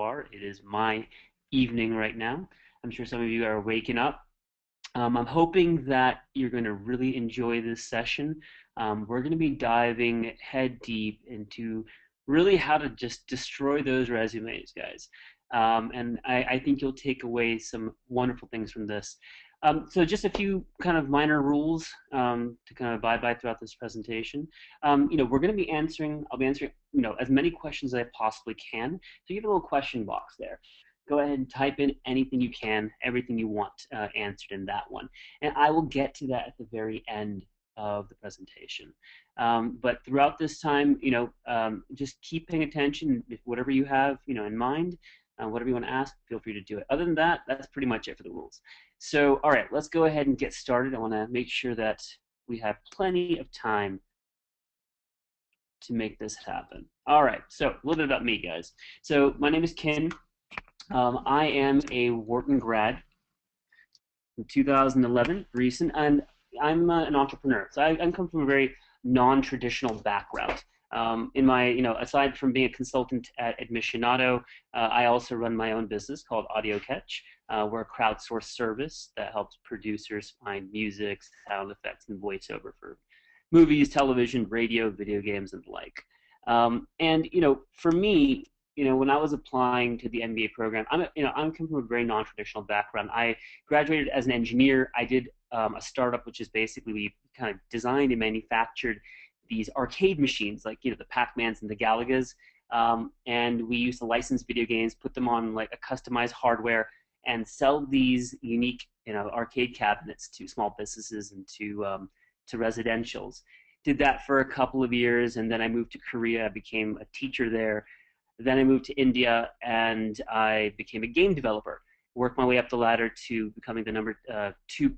are. It is my evening right now. I'm sure some of you are waking up. I'm hoping that you're going to really enjoy this session. We're going to be diving head deep into really how to just destroy those resumes, guys. And I think you'll take away some wonderful things from this. So just a few kind of minor rules to kind of abide by throughout this presentation. We're going to be answering, I'll be answering, as many questions as I possibly can. So you have a little question box there. Go ahead and type in anything you can, everything you want answered in that one. And I will get to that at the very end of the presentation. But throughout this time, just keep paying attention. If whatever you have, in mind, whatever you want to ask, feel free to do it. Other than that, that's pretty much it for the rules. So, all right, let's go ahead and get started. I want to make sure that we have plenty of time to make this happen. All right, so a little bit about me, guys. So my name is Ken. I am a Wharton grad in 2011, recent, and I'm an entrepreneur. So I come from a very non-traditional background. In my, aside from being a consultant at Admissionado, I also run my own business called Audio Catch. We're a crowdsourced service that helps producers find music, sound effects, and voiceover for movies, television, radio, video games, and the like. For me, when I was applying to the MBA program, I'm coming from a very non-traditional background. I graduated as an engineer. I did a startup, which is basically we kind of designed and manufactured these arcade machines, like the Pac-Mans and the Galagas, and we used to license video games, put them on like a customized hardware, and sell these unique arcade cabinets to small businesses and to residentials. Did that for a couple of years, and then I moved to Korea. I became a teacher there. Then I moved to India, and I became a game developer. Worked my way up the ladder to becoming the number two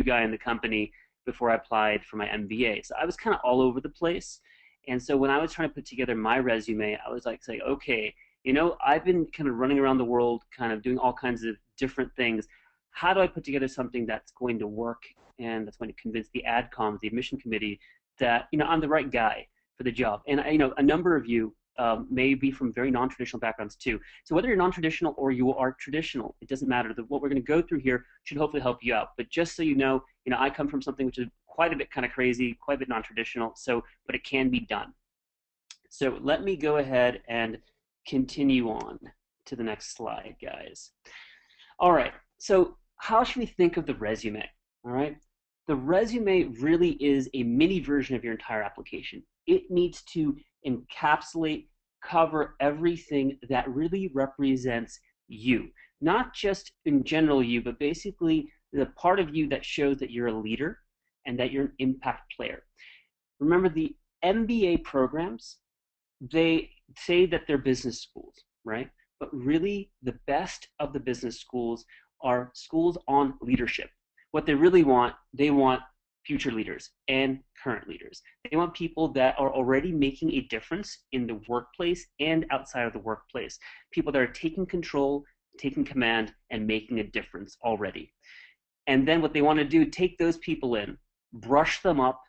guy in the company before I applied for my MBA. So I was kind of all over the place. And so when I was trying to put together my resume, I was like saying, okay, I've been kind of running around the world, kind of doing all kinds of different things. How do I put together something that's going to work and that's going to convince the AdComs, the admission committee, that I'm the right guy for the job? And a number of you may be from very non-traditional backgrounds too. So whether you're non-traditional or you are traditional, it doesn't matter. What we're going to go through here should hopefully help you out. But just so you know, I come from something which is quite a bit kind of crazy, quite a bit non-traditional. But it can be done. So let me go ahead and continue on to the next slide, guys. All right. So how should we think of the resume? All right. The resume really is a mini version of your entire application. It needs to encapsulate, cover everything that really represents you. Not just in general you, but basically the part of you that shows that you're a leader and that you're an impact player. Remember, the MBA programs, they say that they're business schools, right? But really the best of the business schools are schools on leadership. What they really want, they want future leaders and current leaders. They want people that are already making a difference in the workplace and outside of the workplace. People that are taking control, taking command, and making a difference already. And then what they want to do, take those people in, brush them up,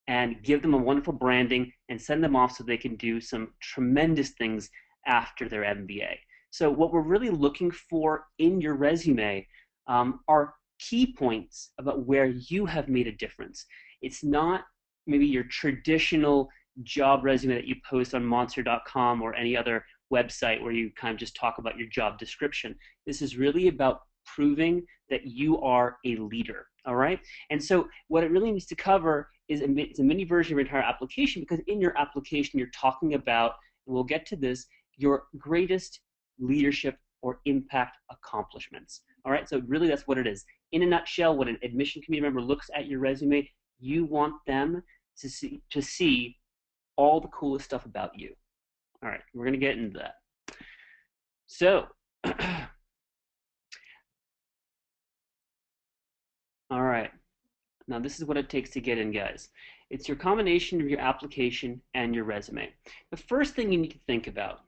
and give them a wonderful branding and send them off so they can do some tremendous things after their MBA. So what we're really looking for in your resume are key points about where you have made a difference. It's not maybe your traditional job resume that you post on monster.com or any other website where you kind of just talk about your job description. This is really about proving that you are a leader, all right? And so what it really needs to cover is it's a mini version of your entire application, because in your application you're talking about, and we'll get to this, your greatest leadership or impact accomplishments. All right, so really that's what it is. In a nutshell, when an admission committee member looks at your resume, you want them to see all the coolest stuff about you. All right, we're going to get into that. So, all right, now this is what it takes to get in, guys. It's your combination of your application and your resume. The first thing you need to think about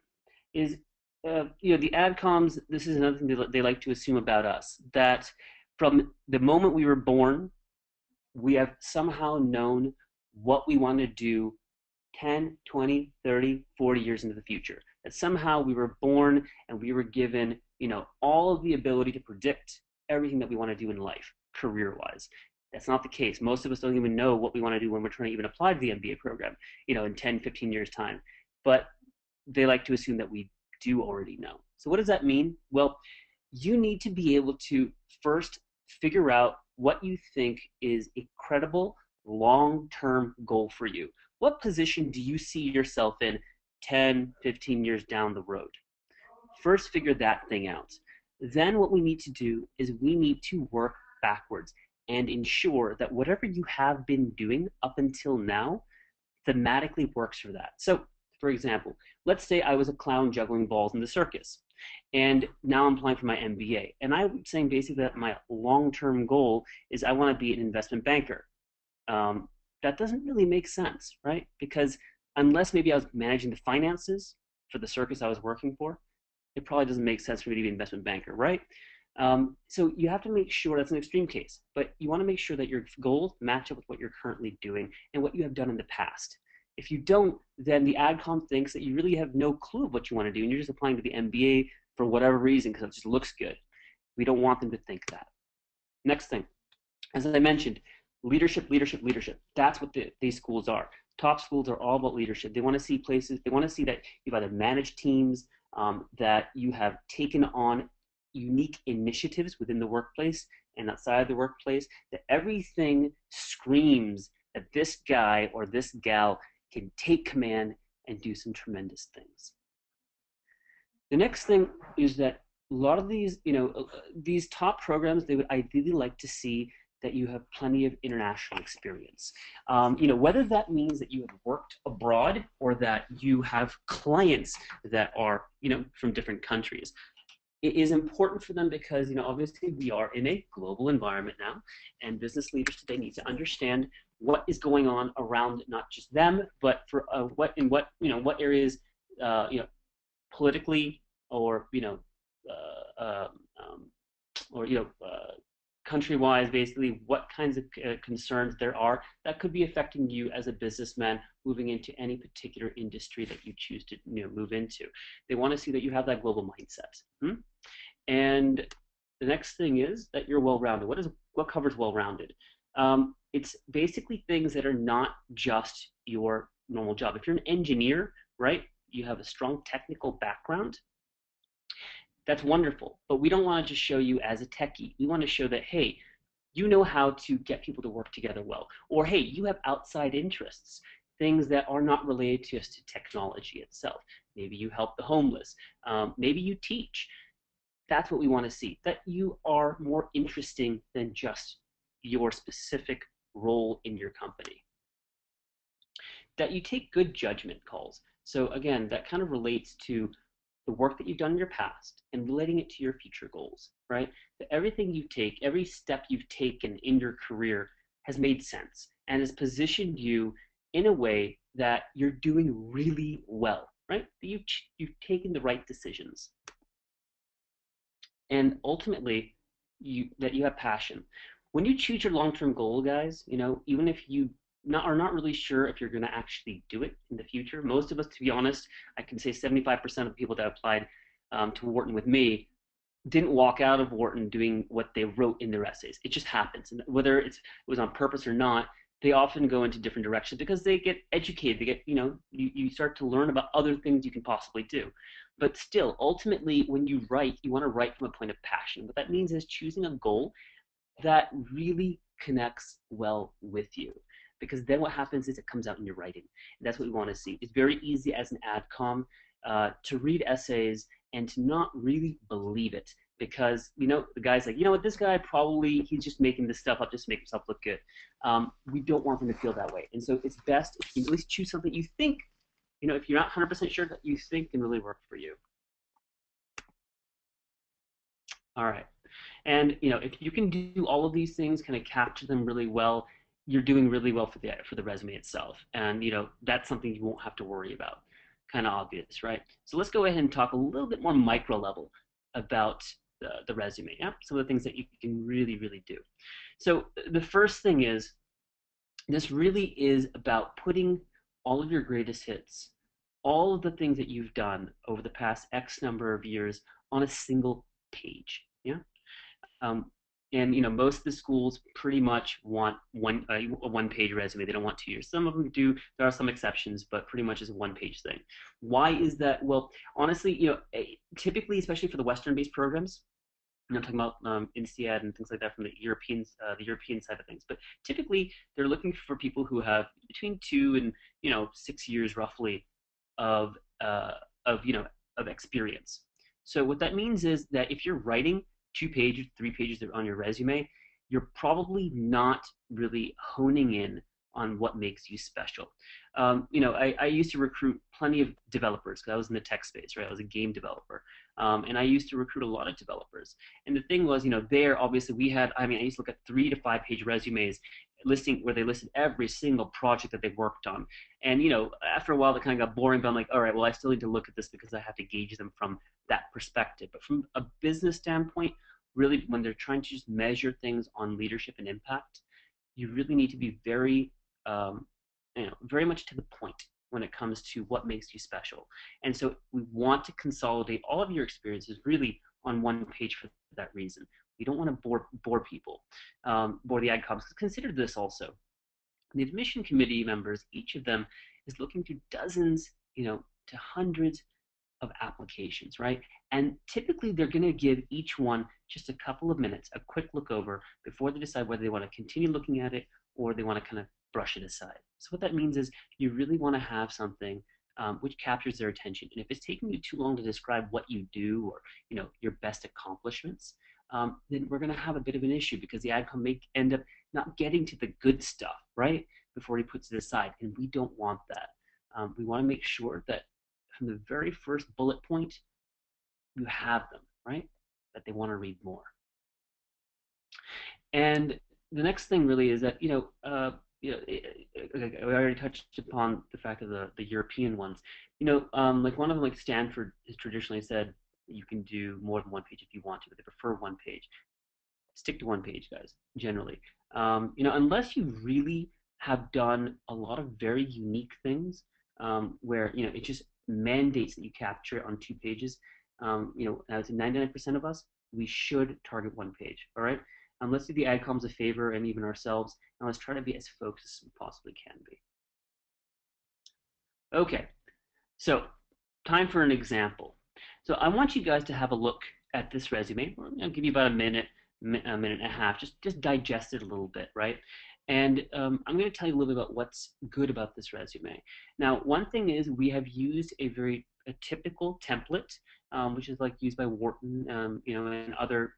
is the AdComs, this is another thing they like to assume about us, that from the moment we were born, we have somehow known what we want to do 10, 20, 30, 40 years into the future. that somehow we were born and we were given, all of the ability to predict everything that we want to do in life, career-wise. That's not the case. Most of us don't even know what we want to do when we're trying to even apply to the MBA program, in 10, 15 years' time. But they like to assume that we do already know. So what does that mean? Well, you need to be able to first figure out what you think is a credible long-term goal for you. What position do you see yourself in 10, 15 years down the road? First, figure that thing out. Then what we need to do is we need to work backwards and ensure that whatever you have been doing up until now thematically works for that. So, for example, let's say I was a clown juggling balls in the circus, and now I'm applying for my MBA. And I'm saying basically that my long-term goal is I want to be an investment banker. That doesn't really make sense, right? Because unless maybe I was managing the finances for the circus I was working for, it probably doesn't make sense for me to be an investment banker, right? So you have to make sure, that's an extreme case, but you want to make sure that your goals match up with what you're currently doing and what you have done in the past. If you don't, then the AdCom thinks that you really have no clue of what you want to do, and you're just applying to the MBA for whatever reason because it just looks good. We don't want them to think that. Next thing, as I mentioned, leadership, leadership, leadership. That's what these schools are. Top schools are all about leadership. They want to see places, they want to see that you've either managed teams, that you have taken on unique initiatives within the workplace and outside the workplace, that everything screams that this guy or this gal can take command and do some tremendous things. The next thing is that a lot of these, these top programs, they would ideally like to see that you have plenty of international experience. Whether that means that you have worked abroad or that you have clients that are, from different countries. It is important for them because, obviously we are in a global environment now, and business leaders today need to understand what is going on around not just them, but for what areas, politically or country-wise, basically, what kinds of concerns there are that could be affecting you as a businessman moving into any particular industry that you choose to move into. They want to see that you have that global mindset. And the next thing is that you're well-rounded. What covers well-rounded? It's basically things that are not just your normal job. If you're an engineer, right, you have a strong technical background, that's wonderful, but we don't want to just show you as a techie. We want to show that, hey, you know how to get people to work together well. Or, hey, you have outside interests, things that are not related just to technology itself. Maybe you help the homeless. Maybe you teach. That's what we want to see, that you are more interesting than just your specific role in your company. That you take good judgment calls. So again, that kind of relates to the work that you've done in your past and relating it to your future goals, right? That everything you take, every step you've taken in your career has made sense and has positioned you in a way that you're doing really well, right? That you've taken the right decisions. And ultimately, that you have passion. When you choose your long-term goal, guys, even if you are not really sure if you're going to actually do it in the future. Most of us, to be honest, I can say 75% of people that applied to Wharton with me didn't walk out of Wharton doing what they wrote in their essays. It just happens. And whether it was on purpose or not, they often go into different directions because they get educated. They get, you start to learn about other things you can possibly do. But still, ultimately, when you write, you want to write from a point of passion. What that means is choosing a goal that really connects well with you. Because then what happens is it comes out in your writing. And that's what we want to see. It's very easy as an AdCom to read essays and to not really believe it. Because, the guy's like, what, this guy he's just making this stuff up just to make himself look good. We don't want them to feel that way. And so it's best if you at least choose something you think, if you're not 100% sure that you think can really work for you. All right. And, if you can do all of these things, kind of capture them really well, you're doing really well for the resume itself. And, that's something you won't have to worry about. Kind of obvious, right? So let's go ahead and talk a little bit more micro level about the resume. Yeah, some of the things that you can really, really do. So the first thing is, this really is about putting all of your greatest hits, all of the things that you've done over the past X number of years on a single page. Yeah. Um, and most of the schools pretty much want a one-page resume. They don't want 2 years. Some of them do. There are some exceptions, but pretty much is a one-page thing. Why is that? Well, honestly, typically, especially for the Western-based programs, I'm talking about INSEAD and things like that from the European side of things. But typically, they're looking for people who have between 2 and 6 years roughly of uh, of of experience. So what that means is that if you're writing 2 pages, 3 pages on your resume, you're probably not really honing in on what makes you special. I used to recruit plenty of developers because I was in the tech space, right? I was a game developer. And I used to recruit a lot of developers. And the thing was, there obviously I used to look at 3 to 5 page resumes listing where they listed every single project that they worked on. And after a while, it kind of got boring. But I'm like, all right, well, I still need to look at this because I have to gauge them from that perspective. But from a business standpoint, really, when they're trying to just measure things on leadership and impact, you really need to be um, very much to the point when it comes to what makes you special. And so we want to consolidate all of your experiences really on one page for that reason. We don't want to bore people, bore the AdComs. Consider this also. The admission committee members, each of them is looking through dozens, to hundreds of applications, right? And typically they're going to give each one just a couple of minutes, a quick look over before they decide whether they want to continue looking at it or they want to kind of brush it aside. So what that means is you really want to have something which captures their attention. And if it's taking you too long to describe what you do or your best accomplishments, then we're going to have a bit of an issue because the AdCom may end up not getting to the good stuff, right, before he puts it aside. And we don't want that. We want to make sure that from the very first bullet point, you have them, right, that they want to read more. And the next thing really is that, we already touched upon the fact of the European ones. Like one of them, like Stanford, has traditionally said you can do more than one page if you want to, but they prefer one page. Stick to one page, guys, generally. Unless you really have done a lot of very unique things where, it just mandates that you capture it on 2 pages. As 99% of us, we should target one page, all right? Let's do the AdComs a favor and even ourselves, and let's try to be as focused as we possibly can be. Okay, so time for an example. So I want you guys to have a look at this resume. I'll give you about a minute and a half, just digest it a little bit, right? And I'm going to tell you a little bit about what's good about this resume. Now, one thing is we have used a typical template, which is like used by Wharton, and other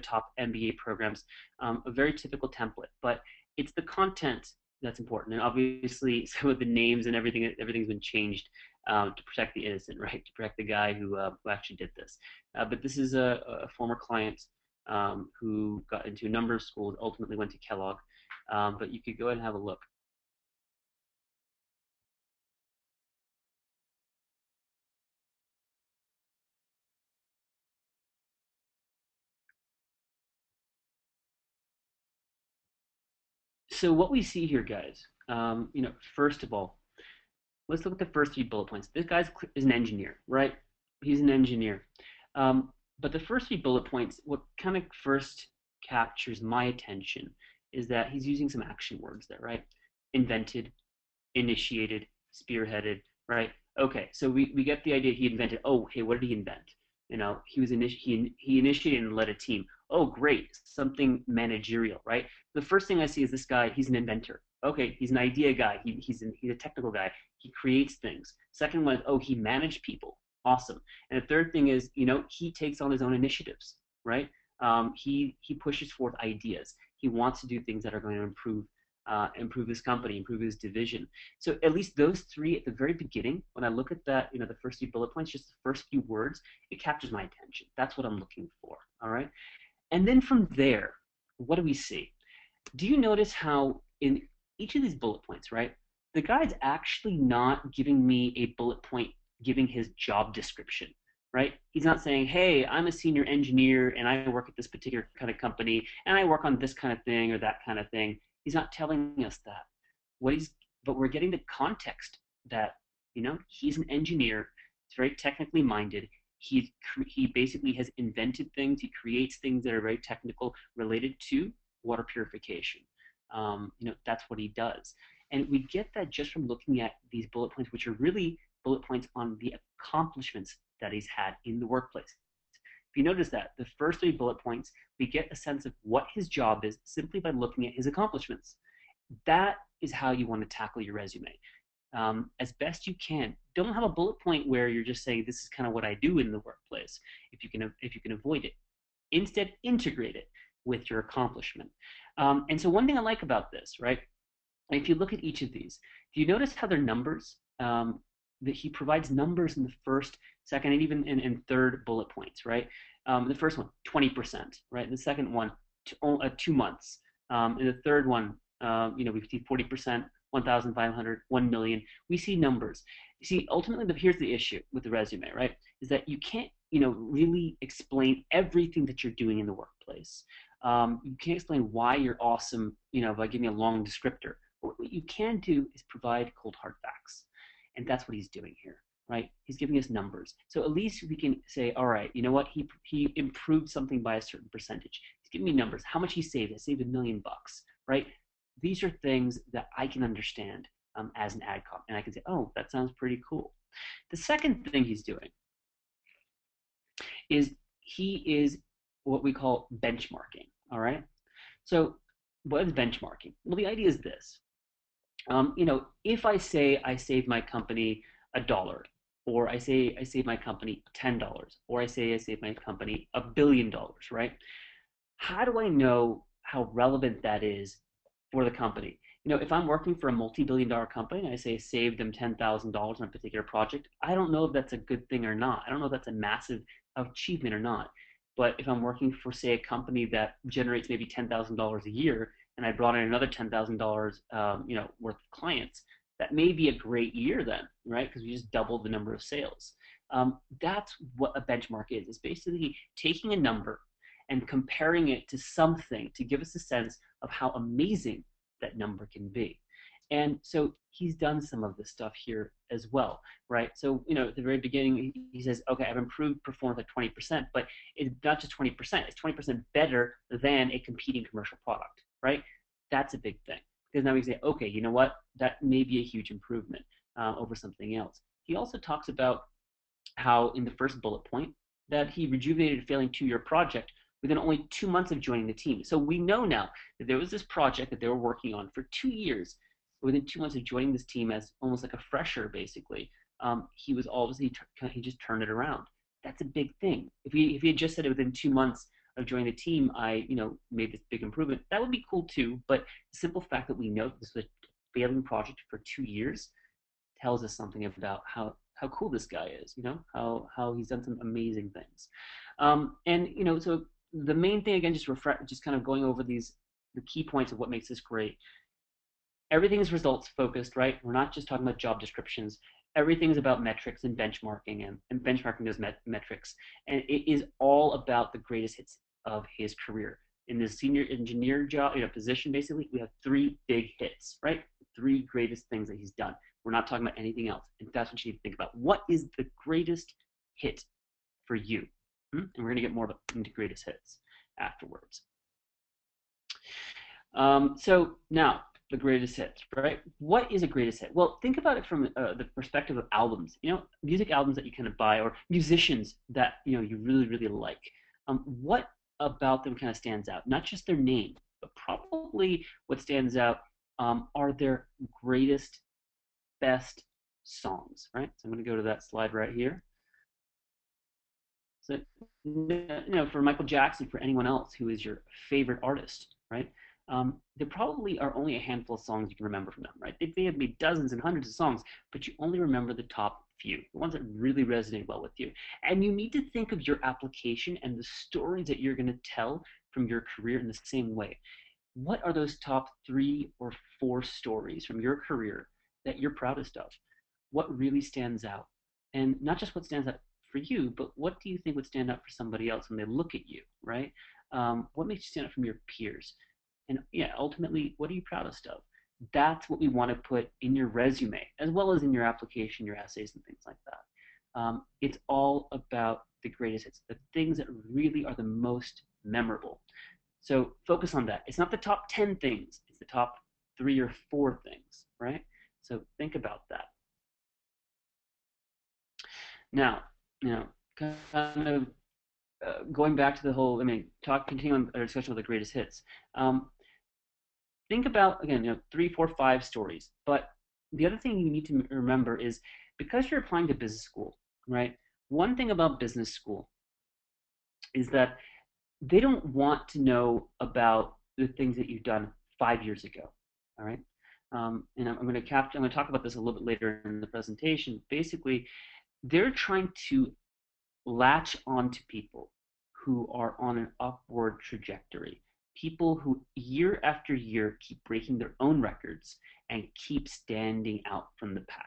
top MBA programs, a very typical template. But it's the content that's important, and obviously some of the names and everything's been changed to protect the innocent, right? To protect the guy who actually did this. But this is a former client who got into a number of schools, ultimately went to Kellogg. But you could go ahead and have a look. So what we see here, guys, first of all, let's look at the first 3 bullet points. This guy is an engineer, right? He's an engineer. But the first 3 bullet points, what kind of first captures my attention is that he's using some action words there, right? Invented, initiated, spearheaded, right? Okay, so we get the idea he invented. Oh, hey, what did he invent? He initiated and led a team. Oh, great, something managerial, right? The first thing I see is this guy. He's an inventor. Okay, he's an idea guy. He's a technical guy. He creates things. Second one is, oh, he managed people. Awesome. And the third thing is, he takes on his own initiatives, right? He pushes forth ideas. He wants to do things that are going to improve his company, improve his division. So at least those 3 at the very beginning, when I look at that, the first few bullet points, just the first few words, it captures my attention. That's what I'm looking for, all right? And then from there, what do we see? Do you notice how in each of these bullet points, right, the guy's actually not giving me a bullet point giving his job description, right? He's not saying, hey, I'm a senior engineer and I work at this particular kind of company and I work on this kind of thing or that kind of thing. He's not telling us that. But we're getting the context that He's an engineer. He's very technically minded. He basically has invented things. He creates things that are very technical related to water purification. That's what he does. And we get that just from looking at these bullet points, which are really bullet points on the accomplishments that he's had in the workplace. If you notice that, the first three bullet points, we get a sense of what his job is simply by looking at his accomplishments. That is how you want to tackle your resume. As best you can. Don't have a bullet point where you're just saying this is kind of what I do in the workplace. If you can avoid it, instead integrate it with your accomplishment. And so one thing I like about this, right? If you look at each of these, do you notice how they're numbers? That he provides numbers in the first, second, and even in third bullet points, right? The first one, 20%, right? The second one, 2 months. And the third one, we see 40%, 1,500, 1 million. We see numbers. You see, ultimately, here's the issue with the resume, right? Is that you can't, really explain everything that you're doing in the workplace. You can't explain why you're awesome, by giving a long descriptor. But what you can do is provide cold hard facts. And that's what he's doing here, right? He's giving us numbers. So at least we can say, all right, you know what? He improved something by a certain percentage. He's giving me numbers. How much he saved? He saved $1 million, right? These are things that I can understand as an ad cop. And I can say, oh, that sounds pretty cool. The second thing he's doing is he is what we call benchmarking, all right? So what is benchmarking? Well, the idea is this. If I say I saved my company $1, or I say I saved my company $10, or I say I saved my company $1 billion, right? How do I know how relevant that is for the company? If I'm working for a multi-billion-dollar company and I say I saved them $10,000 on a particular project, I don't know if that's a good thing or not. I don't know if that's a massive achievement or not. But if I'm working for, say, a company that generates maybe $10,000 a year, and I brought in another $10,000, worth of clients, that may be a great year then, right? Because we just doubled the number of sales. That's what a benchmark is. It's basically taking a number and comparing it to something to give us a sense of how amazing that number can be. And so he's done some of this stuff here as well, right? So, at the very beginning, he says, okay, I've improved performance by 20%, but it's not just 20%, it's 20% better than a competing commercial product, right? That's a big thing. Because now we say, okay, you know what? That may be a huge improvement over something else. He also talks about how in the first bullet point that he rejuvenated a failing 2-year project within only 2 months of joining the team. So we know now that there was this project that they were working on for 2 years. Within 2 months of joining this team as almost like a fresher, basically, he was obviously he just turned it around. That's a big thing. If he had just said it within 2 months of joining the team, I made this big improvement, that would be cool too. But the simple fact that we know that this was a failing project for 2 years tells us something about how cool this guy is. How he's done some amazing things. So the main thing again, just kind of going over the key points of what makes this great. Everything is results focused, right? We're not just talking about job descriptions. Everything is about metrics and benchmarking, and benchmarking those metrics. And it is all about the greatest hits of his career. In this senior engineer job, position, basically, we have 3 big hits, right? 3 greatest things that he's done. We're not talking about anything else. And that's what you need to think about. What is the greatest hit for you? And we're going to get more into greatest hits afterwards. So now, the greatest hits, right? What is a greatest hit? Well, think about it from the perspective of albums. Music albums that you kind of buy, or musicians that you really, really like. What about them kind of stands out? Not just their name, but probably what stands out are their greatest, best songs, right? So I'm going to go to that slide right here. So, for Michael Jackson, for anyone else who is your favorite artist, right? There probably are only a handful of songs you can remember from them, right? They have made dozens and hundreds of songs, but you only remember the top few, the ones that really resonate well with you. And you need to think of your application and the stories that you're going to tell from your career in the same way. What are those top 3 or 4 stories from your career that you're proudest of? What really stands out? And not just what stands out for you, but what do you think would stand out for somebody else when they look at you, right? What makes you stand out from your peers? And ultimately, what are you proudest of? That's what we want to put in your resume, as well as in your application, your essays, and things like that. It's all about the greatest hits, the things that really are the most memorable. So focus on that. It's not the top 10 things, it's the top 3 or 4 things, right? So think about that. Now, kind of going back to the whole, continuing our discussion of the greatest hits. Think about, again, 3, 4, 5 stories. But the other thing you need to remember is, because you're applying to business school, right? One thing about business school is that they don't want to know about the things that you've done 5 years ago. All right. And I'm going to talk about this a little bit later in the presentation. Basically, they're trying to latch onto people who are on an upward trajectory, people who year after year keep breaking their own records and keep standing out from the pack.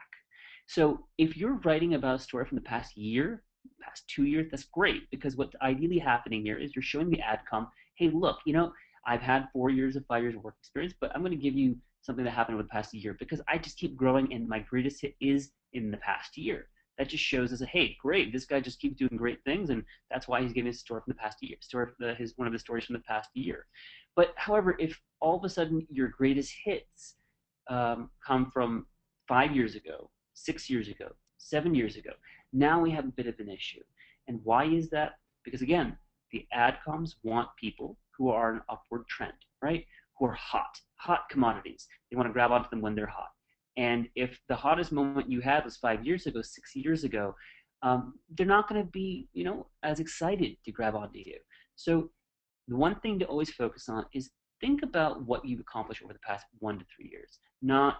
So if you're writing about a story from the past year, past 2 years, that's great, because what's ideally happening here is you're showing the adcom, hey, look, I've had 4 years or 5 years of work experience, but I'm going to give you something that happened over the past year because I just keep growing and my greatest hit is in the past year. That just shows us, hey, great, this guy just keeps doing great things, and that's why he's giving us a story from the past year, one of his stories from the past year. But however, if all of a sudden your greatest hits come from 5 years ago, 6 years ago, 7 years ago, now we have a bit of an issue. And why is that? Because again, the adcoms want people who are an upward trend, right? Who are hot commodities. They want to grab onto them when they're hot. And if the hottest moment you had was 5 years ago, 6 years ago, they're not going to be, as excited to grab onto you. So the one thing to always focus on is think about what you've accomplished over the past 1 to 3 years, not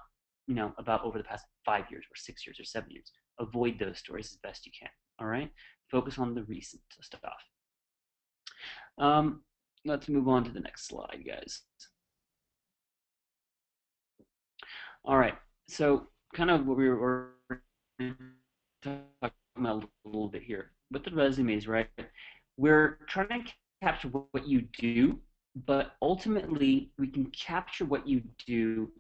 about over the past 5 years or 6 years or 7 years. Avoid those stories as best you can. All right, focus on the recent stuff. Let's move on to the next slide, guys. All right, so kind of what we were talking about a little bit here with the resumes, right? We're trying to capture what you do, but ultimately we can capture what you do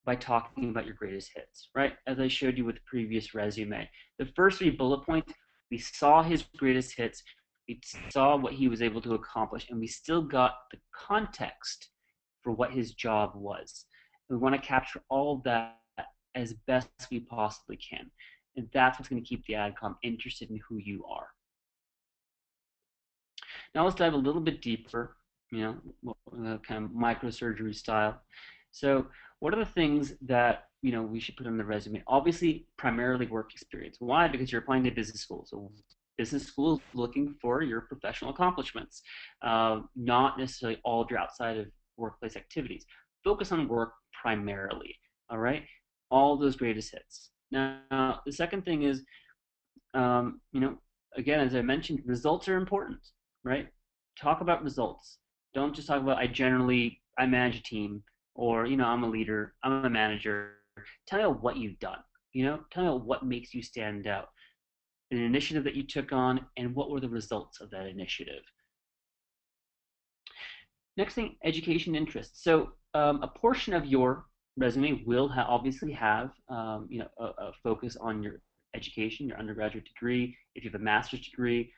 by talking about your greatest hits, right? As I showed you with the previous resume. The first 3 bullet points, we saw his greatest hits, we saw what he was able to accomplish, and we still got the context for what his job was. We want to capture all of that as best we possibly can. And that's what's going to keep the AdCom interested in who you are. Now let's dive a little bit deeper, kind of microsurgery style. So what are the things that we should put on the resume? Obviously, primarily work experience. Why? Because you're applying to business school. So business school is looking for your professional accomplishments, not necessarily all of your outside of workplace activities. Focus on work primarily, all right? All those greatest hits. Now, the second thing is, again, as I mentioned, results are important, right? Talk about results. Don't just talk about I manage a team, or I'm a leader, I'm a manager. Tell me what you've done. Tell me what makes you stand out. An initiative that you took on, and what were the results of that initiative. Next thing, education interests. So a portion of your resume will obviously have a focus on your education, your undergraduate degree, if you have a master's degree,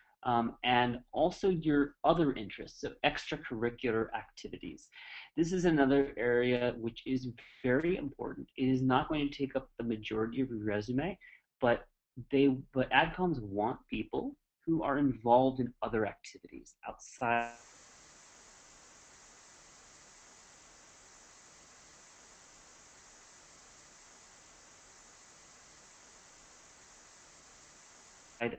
and also your other interests, so extracurricular activities. This is another area which is very important. It is not going to take up the majority of your resume, but AdComs want people who are involved in other activities outside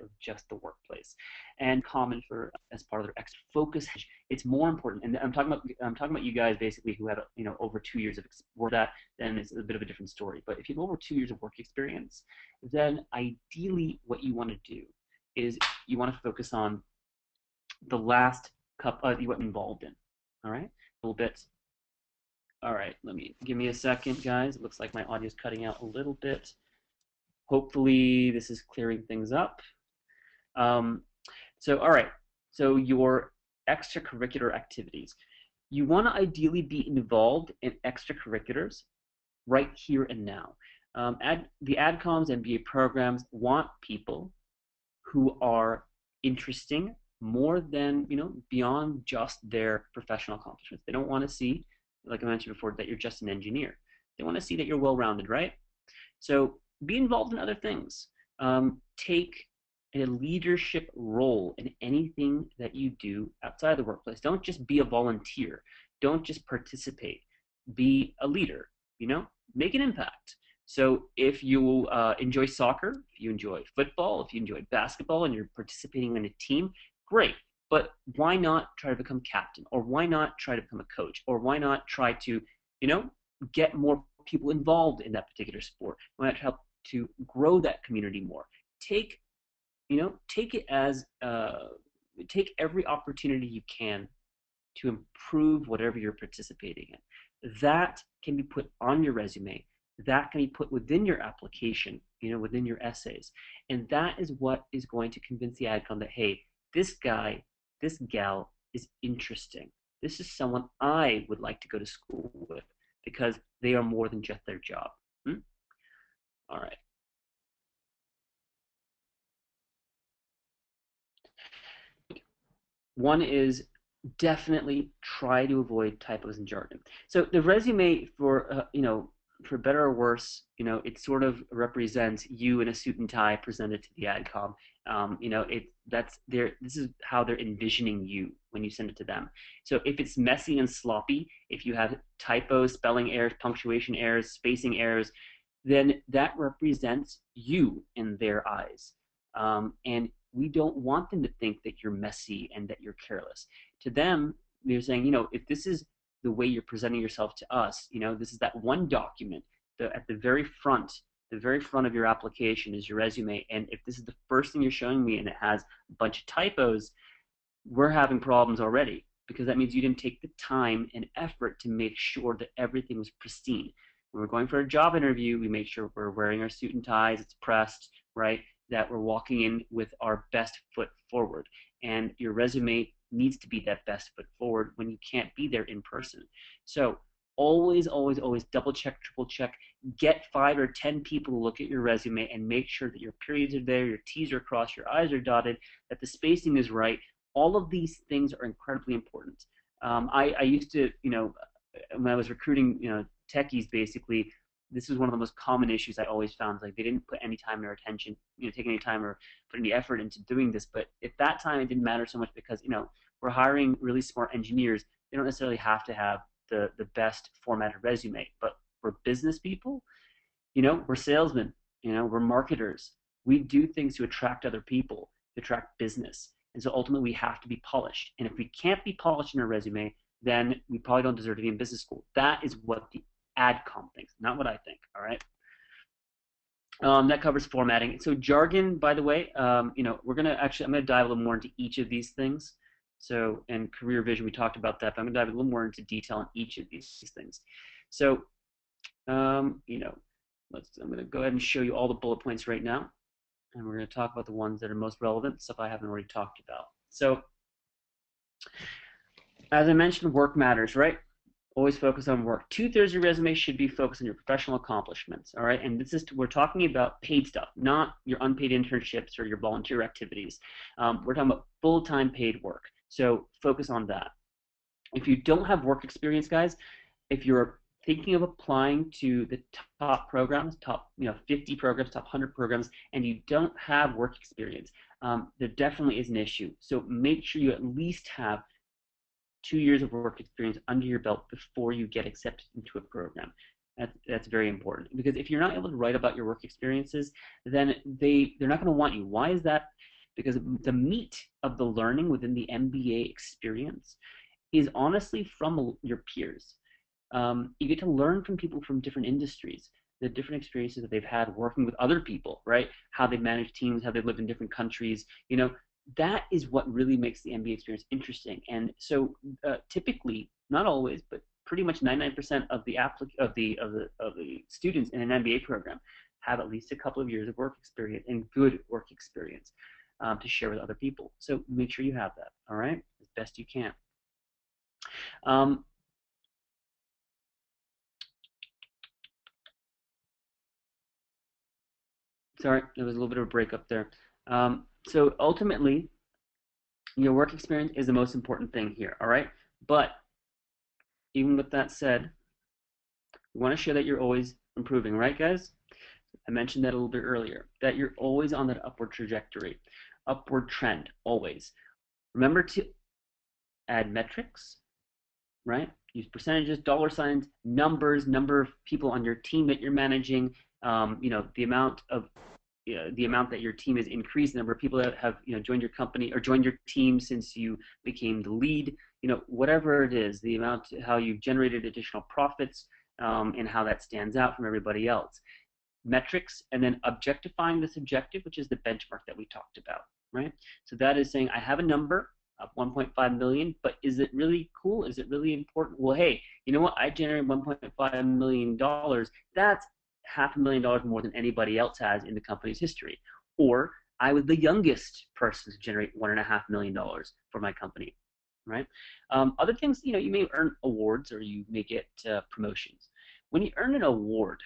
of just the workplace, and common for as part of their extra focus. It's more important, and I'm talking about you guys basically who have over 2 years of work. That then it's a bit of a different story. But if you have over 2 years of work experience, then ideally what you want to do is you want to focus on the last you were involved in. All right, a little bit. All right, give me a second, guys. It looks like my audio is cutting out a little bit. Hopefully this is clearing things up. All right, so your extracurricular activities. You want to ideally be involved in extracurriculars right here and now. The AdComs MBA programs want people who are interesting more than, beyond just their professional accomplishments. They don't want to see, like I mentioned before, that you're just an engineer. They want to see that you're well-rounded, right? So be involved in other things. Take a leadership role in anything that you do outside the workplace. Don't just be a volunteer. Don't just participate. Be a leader, make an impact. So if you enjoy soccer, if you enjoy football, if you enjoy basketball and you're participating in a team, great. But why not try to become captain? Or why not try to become a coach? Or why not try to, get more people involved in that particular sport? Why not help to grow that community more? Take take it as take every opportunity you can to improve whatever you're participating in. That can be put on your resume. That can be put within your application, within your essays. And that is what is going to convince the AdCom that, hey, this guy, this gal is interesting. This is someone I would like to go to school with because they are more than just their job. All right. One is definitely try to avoid typos and jargon. So the resume for better or worse, it sort of represents you in a suit and tie presented to the AdCom. This is how they're envisioning you when you send it to them. So if it's messy and sloppy, if you have typos, spelling errors, punctuation errors, spacing errors, then that represents you in their eyes. And we don't want them to think that you're messy and that you're careless. To them, they're saying, if this is the way you're presenting yourself to us, this is that one document at the very front of your application is your resume. And if this is the first thing you're showing me and it has a bunch of typos, we're having problems already because that means you didn't take the time and effort to make sure that everything was pristine. When we're going for a job interview, we make sure we're wearing our suit and ties, it's pressed, right? That we're walking in with our best foot forward. And your resume needs to be that best foot forward when you can't be there in person. So always, always, always double check, triple check. Get 5 or 10 people to look at your resume and make sure that your periods are there, your T's are crossed, your I's are dotted, that the spacing is right. All of these things are incredibly important. I used to, when I was recruiting, techies, basically, this was one of the most common issues I always found. Like they didn't put any time or attention, take any time or put any effort into doing this. But at that time, it didn't matter so much because, we're hiring really smart engineers. They don't necessarily have to have the best formatted resume. But for business people, we're salesmen, we're marketers. We do things to attract other people, to attract business. And so ultimately, we have to be polished. And if we can't be polished in our resume, then we probably don't deserve to be in business school. That is what the AdCom thinks, not what I think, all right? That covers formatting. So jargon, by the way, I'm going to dive a little more into each of these things. So in career vision, we talked about that, but I'm going to dive a little more into detail on each of these things. So, I'm going to go ahead and show you all the bullet points right now. And we're going to talk about the ones that are most relevant, stuff I haven't already talked about. So, as I mentioned, work matters, right? Always focus on work. 2/3 of your resume should be focused on your professional accomplishments, all right? And we're talking about paid stuff, not your unpaid internships or your volunteer activities. We're talking about full-time paid work. So focus on that. If you don't have work experience, guys, if you're thinking of applying to the top programs, top 50 programs, top 100 programs, and you don't have work experience, there definitely is an issue. So make sure you at least have 2 years of work experience under your belt before you get accepted into a program. That's very important, because if you're not able to write about your work experiences, then they're not going to want you. Why is that? Because the meat of the learning within the MBA experience is honestly from your peers. You get to learn from people from different industries, the different experiences that they've had working with other people, right? How they manage teams, how they live in different countries. That is what really makes the MBA experience interesting. And so typically, not always, but pretty much 99% of the students in an MBA program have at least a couple of years of work experience and good work experience to share with other people. So make sure you have that, all right, as best you can. Um, Sorry, there was a little bit of a break up there. So ultimately, your work experience is the most important thing here, all right? But even with that said, we want to show that you're always improving, right, guys? I mentioned that a little bit earlier, that you're always on that upward trajectory, upward trend, always. Remember to add metrics, right? Use percentages, dollar signs, numbers, number of people on your team that you're managing, the amount of the amount that your team has increased, the number of people that have joined your company or joined your team since you became the lead, whatever it is, the amount, how you've generated additional profits, and how that stands out from everybody else. Metrics, and then objectifying the subjective, which is the benchmark that we talked about, right? So that is saying I have a number of 1.5 million, but is it really cool? Is it really important? Well, hey, you know what? I generated $1.5 million. That's $500,000 more than anybody else has in the company's history. Or I was the youngest person to generate $1.5 million for my company, right? Other things, you may earn awards or you may get promotions. When you earn an award,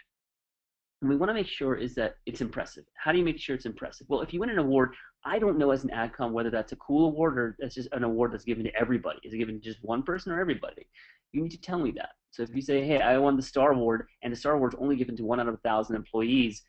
and we want to make sure is that it's impressive. How do you make sure it's impressive? Well, if you win an award, I don't know as an AdCom whether that's a cool award or that's just an award that's given to everybody. Is it given to just one person or everybody? You need to tell me that. So if you say, hey, I won the Star Award, and the Star Award's only given to 1 out of 1,000 employees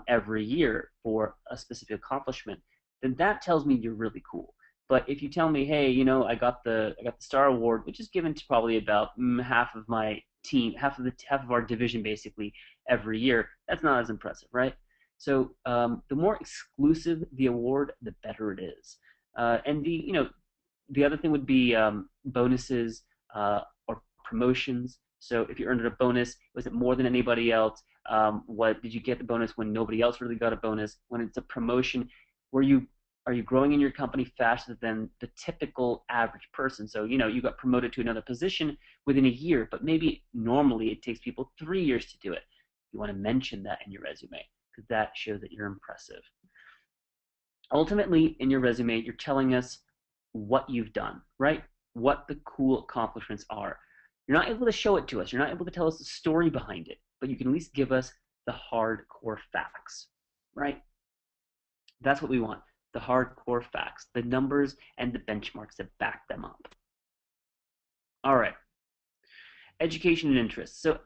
every year for a specific accomplishment, then that tells me you're really cool. But if you tell me, hey, I got the Star Award, which is given to probably about half of my team, half of our division basically every year, that's not as impressive, right? So the more exclusive the award, the better it is. And the other thing would be bonuses or promotions. So if you earned a bonus, was it more than anybody else? What did you get the bonus when nobody else really got a bonus? When it's a promotion, were you are you growing in your company faster than the typical average person? So you got promoted to another position within a year, but maybe normally it takes people 3 years to do it. You want to mention that in your resume because that shows that you're impressive. Ultimately, in your resume, you're telling us what you've done, right? What the cool accomplishments are. You're not able to show it to us. You're not able to tell us the story behind it, but you can at least give us the hardcore facts, right? That's what we want. The hardcore facts, the numbers and the benchmarks that back them up. All right. Education and interests. So,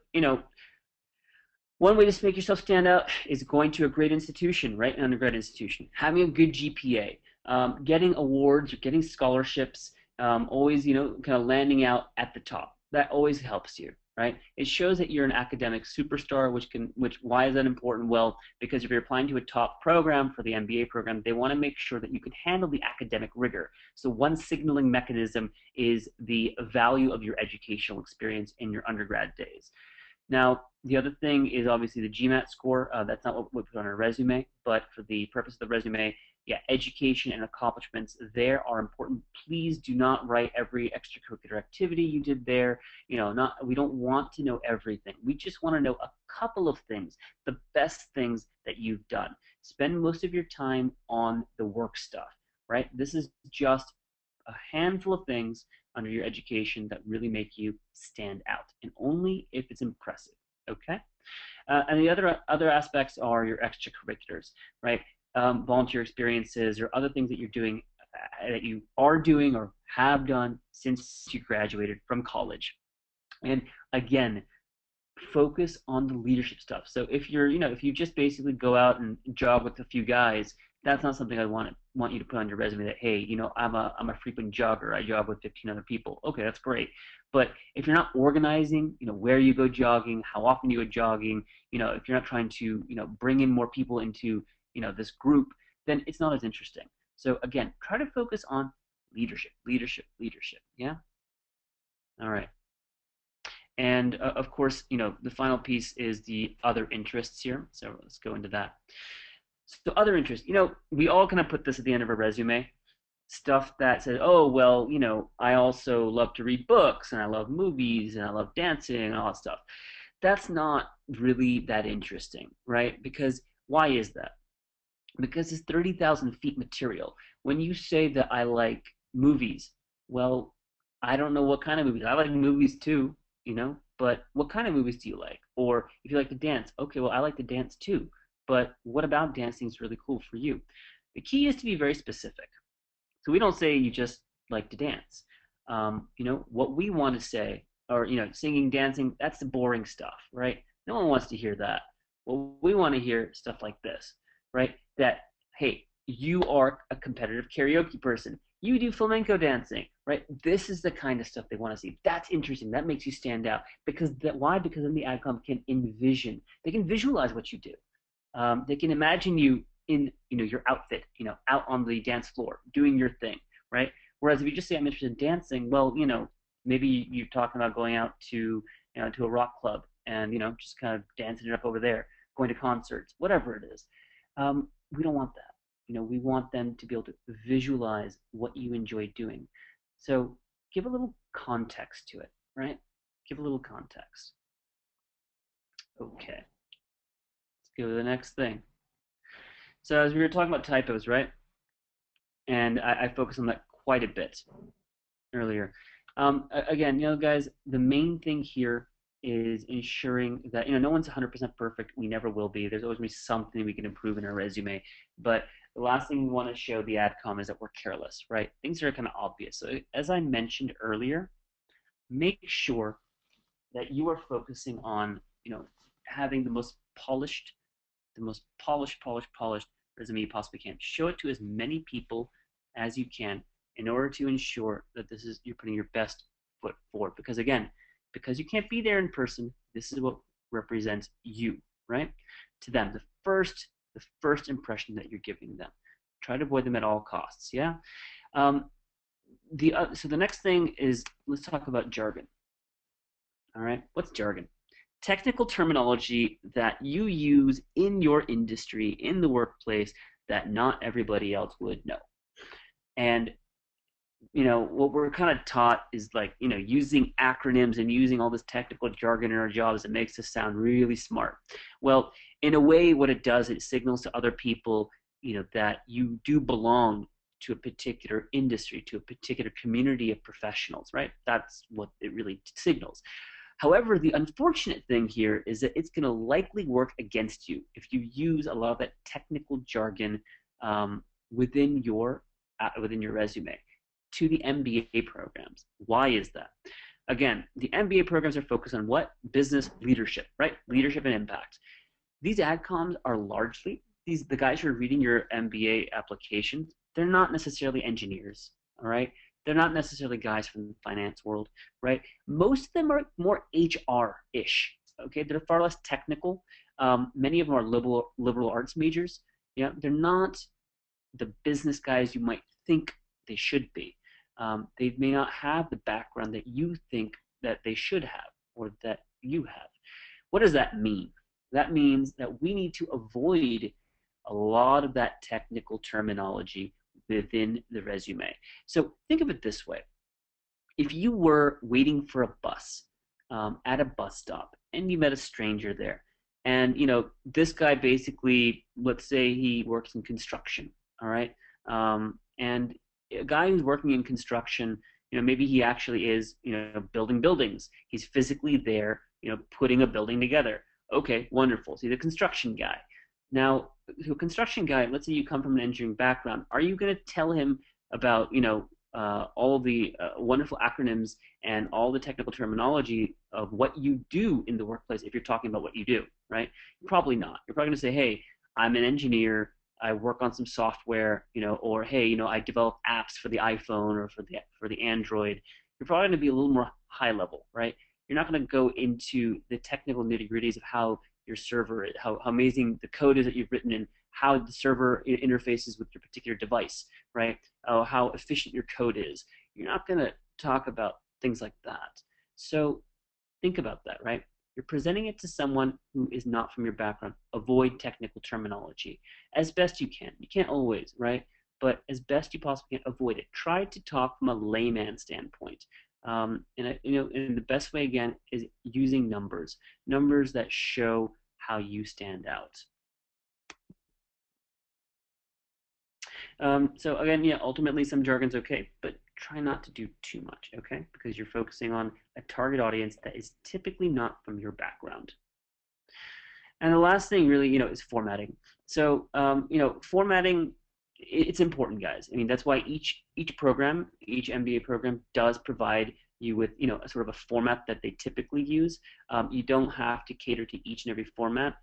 one way to make yourself stand out is going to a great institution, right? An undergrad institution. Having a good GPA, getting awards or getting scholarships, always, kind of landing out at the top. That always helps you, right? It shows that you're an academic superstar, why is that important? Well, because if you're applying to a top program for the MBA program, they want to make sure that you can handle the academic rigor. So one signaling mechanism is the value of your educational experience in your undergrad days. Now, the other thing is obviously the GMAT score. That's not what we put on our resume, but for the purpose of the resume, yeah, education and accomplishments there are important. Please do not write every extracurricular activity you did there. We don't want to know everything. We just want to know a couple of things, the best things that you've done. Spend most of your time on the work stuff, right? This is just a handful of things under your education that really make you stand out, and only if it's impressive. Okay, and the other aspects are your extracurriculars, right? Volunteer experiences or other things that you're doing, that you are doing or have done since you graduated from college. And again, focus on the leadership stuff. So if if you just basically go out and jog with a few guys, that's not something I want you to put on your resume that, hey, I'm a frequent jogger. I jog with 15 other people. Okay, that's great. But if you're not organizing, where you go jogging, how often you go jogging, if you're not trying to, bring in more people into, this group, then it's not as interesting. So again, try to focus on leadership, leadership, leadership. Yeah. All right. And of course, the final piece is the other interests here. So let's go into that. So other interests, we all kind of put this at the end of a resume. Stuff that says, oh, well, I also love to read books and I love movies and I love dancing and all that stuff. That's not really that interesting, right? Because why is that? Because it's 30,000 feet material. When you say that I like movies, well, I don't know what kind of movies. I like movies too, but what kind of movies do you like? Or if you like to dance, okay, well, I like to dance too. But what about dancing is really cool for you? The key is to be very specific. So we don't say you just like to dance. What we want to say, or singing, dancing, that's the boring stuff, right? No one wants to hear that. Well, we want to hear stuff like this, right? That, hey, you are a competitive karaoke person. You do flamenco dancing, right? This is the kind of stuff they want to see. That's interesting. That makes you stand out. Why? Because then the AdCom can envision. They can visualize what you do. They can imagine you in your outfit, out on the dance floor doing your thing, right? Whereas if you just say I'm interested in dancing, well, maybe you're talking about going out to a rock club and just kind of dancing it up over there, going to concerts, whatever it is. We don't want that. We want them to be able to visualize what you enjoy doing. So give a little context to it, right? Give a little context. Okay, let's go to the next thing. So as we were talking about typos, right? And I focused on that quite a bit earlier. Again, guys, the main thing here is ensuring that no one's 100% perfect. We never will be. There's always going to be something we can improve in our resume. But the last thing we want to show the AdCom is that we're careless, right? Things are kind of obvious. So as I mentioned earlier, make sure that you are focusing on having the most polished resume you possibly can. Show it to as many people as you can in order to ensure that you're putting your best foot forward. Because again, because you can't be there in person, this is what represents you, right? To them, the first impression that you're giving them. Try to avoid them at all costs. Yeah. So the next thing is, let's talk about jargon. All right. What's jargon? Technical terminology that you use in your industry, in the workplace, that not everybody else would know. And what we're kind of taught is like, using acronyms and using all this technical jargon in our jobs that makes us sound really smart. Well, in a way, what it does, it signals to other people, that you do belong to a particular industry, to a particular community of professionals, right? That's what it really signals. However, the unfortunate thing here is that it's going to likely work against you if you use a lot of that technical jargon within your resume to the MBA programs. Why is that? Again, the MBA programs are focused on what? Business leadership, right? Leadership and impact. These AdComs are largely, the guys who are reading your MBA application, they're not necessarily engineers, all right? They're not necessarily guys from the finance world, right? Most of them are more HR-ish, okay? They're far less technical. Many of them are liberal arts majors. Yeah, they're not the business guys you might think they should be. They may not have the background that you think that they should have or that you have. What does that mean? That means that we need to avoid a lot of that technical terminology within the resume. So think of it this way. If you were waiting for a bus at a bus stop and you met a stranger there, and this guy basically, let's say he works in construction, all right, and a guy who's working in construction, maybe he actually is, building buildings. He's physically there, putting a building together. Okay, wonderful. So he's a construction guy. Now, to a construction guy, let's say you come from an engineering background, are you going to tell him about, all the wonderful acronyms and all the technical terminology of what you do in the workplace if you're talking about what you do, right? Probably not. You're probably going to say, hey, I'm an engineer. I work on some software, or hey, I develop apps for the iPhone or for the Android. You're probably going to be a little more high level, right? You're not going to go into the technical nitty-gritties of how your server, how amazing the code is that you've written and how the server interfaces with your particular device, right? How efficient your code is. You're not going to talk about things like that. So think about that, right? You're presenting it to someone who is not from your background. Avoid technical terminology as best you can. You can't always, right? But as best you possibly can, avoid it. Try to talk from a layman standpoint. And the best way again is using numbers that show how you stand out. So again, yeah, ultimately some jargon's okay, but try not to do too much, okay? Because you're focusing on a target audience that is typically not from your background. And the last thing really, is formatting. So, formatting, it's important, guys. I mean, that's why each program, each MBA program does provide you with, a sort of a format that they typically use. You don't have to cater to each and every format.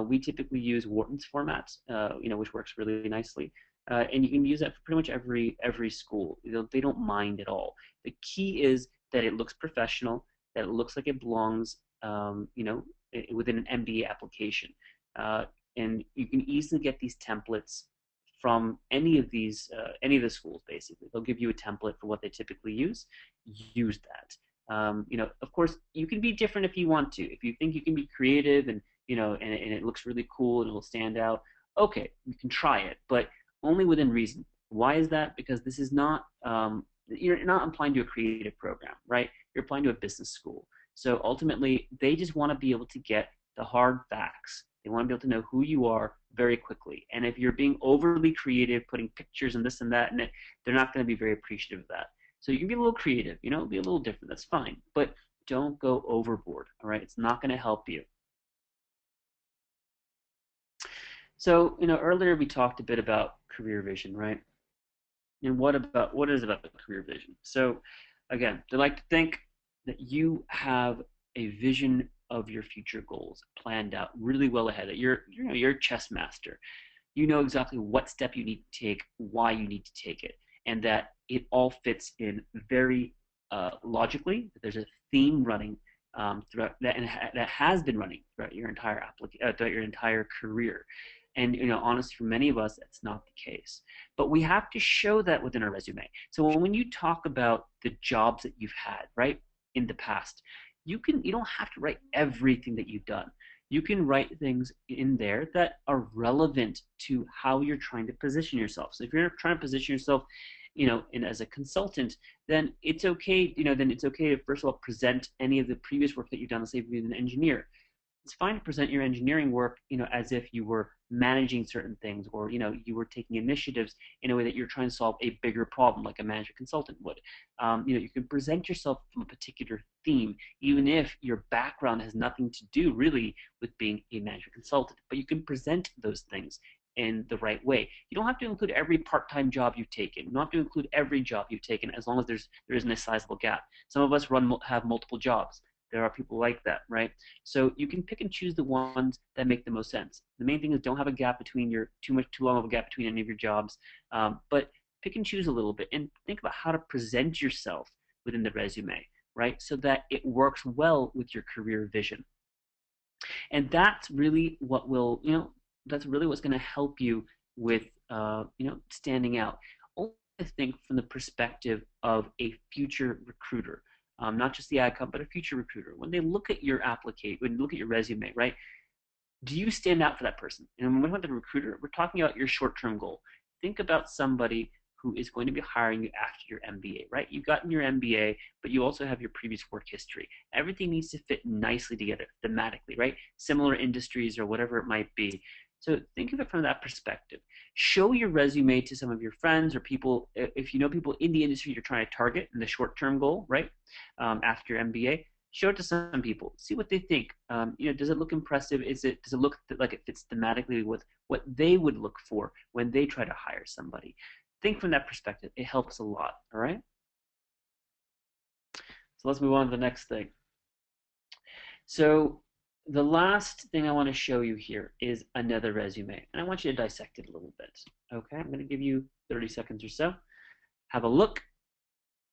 We typically use Wharton's formats, which works really nicely. And you can use that for pretty much every school. They don't mind at all. The key is that it looks professional, that it looks like it belongs, within an MBA application. Uh, and you can easily get these templates from any of the schools. Basically, they'll give you a template for what they typically use. Use that. Of course, you can be different if you want to. If you think you can be creative and and it looks really cool and it'll stand out, okay, you can try it, but only within reason. Why is that? Because this is not you're not applying to a creative program, right? You're applying to a business school. So ultimately, they just want to be able to get the hard facts. They want to be able to know who you are very quickly. And if you're being overly creative, putting pictures and this and that in it, they're not going to be very appreciative of that. So you can be a little creative, be a little different. That's fine. But don't go overboard, all right? It's not going to help you. So, earlier we talked a bit about career vision, right? And what is about the career vision? So, again, they like to think that you have a vision of your future goals planned out really well ahead. That you're a chess master. You know exactly what step you need to take, why you need to take it, and that it all fits in very logically. That there's a theme running throughout that, and that has been running throughout your throughout your entire career. And honestly, for many of us, that's not the case. But we have to show that within our resume. So when you talk about the jobs that you've had, right, in the past, you don't have to write everything that you've done. You can write things in there that are relevant to how you're trying to position yourself. So if you're trying to position yourself, as a consultant, then it's okay. Then it's okay to first of all present any of the previous work that you've done. Let's say if you're an engineer, it's fine to present your engineering work, as if you were managing certain things, or you were taking initiatives in a way that you're trying to solve a bigger problem, like a management consultant would. You can present yourself from a particular theme, even if your background has nothing to do really with being a management consultant. But you can present those things in the right way. You don't have to include every part-time job you've taken. You don't have to include every job you've taken, as long as there isn't a sizable gap. Some of us have multiple jobs. There are people like that, right? So you can pick and choose the ones that make the most sense. The main thing is don't have a gap between too long of a gap between any of your jobs, but pick and choose a little bit and think about how to present yourself within the resume, right? So that it works well with your career vision. And that's really that's really what's going to help you with, standing out. Only, I think, from the perspective of a future recruiter. Not just the ad comp, but a future recruiter. When they look at your when you look at your resume, right? Do you stand out for that person? And when we're talking about the recruiter, we're talking about your short-term goal. Think about somebody who is going to be hiring you after your MBA, right? You've gotten your MBA, but you also have your previous work history. Everything needs to fit nicely together, thematically, right? Similar industries or whatever it might be. So think of it from that perspective. Show your resume to some of your friends or people, if you know people in the industry you're trying to target in the short-term goal, right? After your MBA, show it to some people. See what they think. Does it look impressive? Does it look like it fits thematically with what they would look for when they try to hire somebody? Think from that perspective. It helps a lot. All right. So let's move on to the next thing. So the last thing I want to show you here is another resume, and I want you to dissect it a little bit. Okay, I'm going to give you 30 seconds or so. Have a look,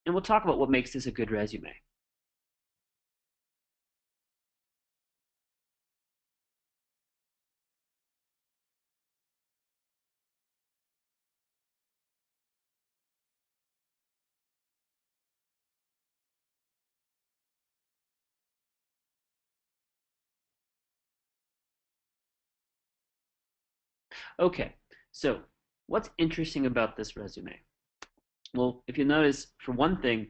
and we'll talk about what makes this a good resume. Okay, so what's interesting about this resume? Well, if you notice, for one thing,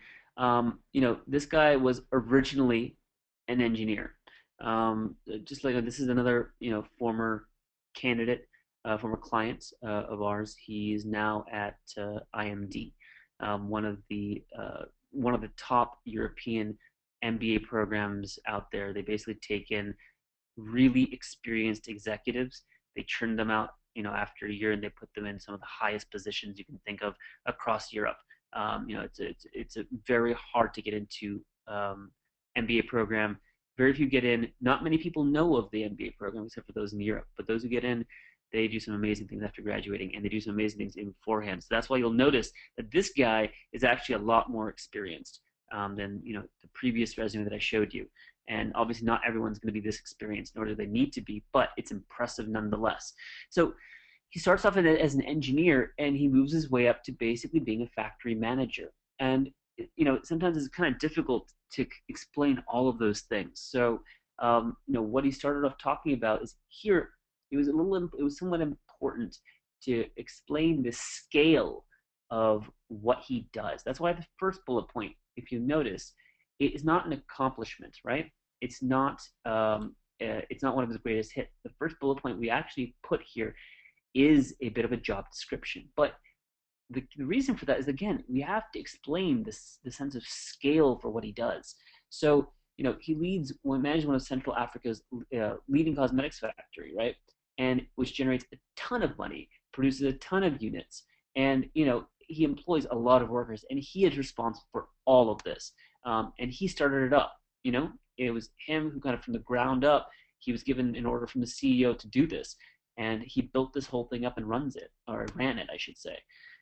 this guy was originally an engineer. Just like this is another, former candidate, former client of ours. He's now at IMD. one of the top European MBA programs out there. They basically take in really experienced executives. They churn them out, after a year, and they put them in some of the highest positions you can think of across Europe. It's a very hard to get into MBA program. Very few get in. Not many people know of the MBA program except for those in Europe. But those who get in, they do some amazing things after graduating, and they do some amazing things in beforehand. So that's why you'll notice that this guy is actually a lot more experienced than the previous resume that I showed you. And obviously, not everyone's going to be this experienced, nor do they need to be, but it's impressive nonetheless. So he starts off as an engineer, and he moves his way up to basically being a factory manager. And sometimes it's kind of difficult to explain all of those things. So what he started off talking about is here. It was somewhat important to explain the scale of what he does. That's why the first bullet point, if you notice, it is not an accomplishment, right? It's not one of his greatest hits. The first bullet point we actually put here is a bit of a job description, but the reason for that is, again, we have to explain the sense of scale for what he does. So he manages one of Central Africa's leading cosmetics factory, right? And which generates a ton of money, produces a ton of units, and he employs a lot of workers, and he is responsible for all of this. And he started it up. It was him who kind of from the ground up, he was given an order from the CEO to do this, and he built this whole thing up and runs it, or ran it, I should say.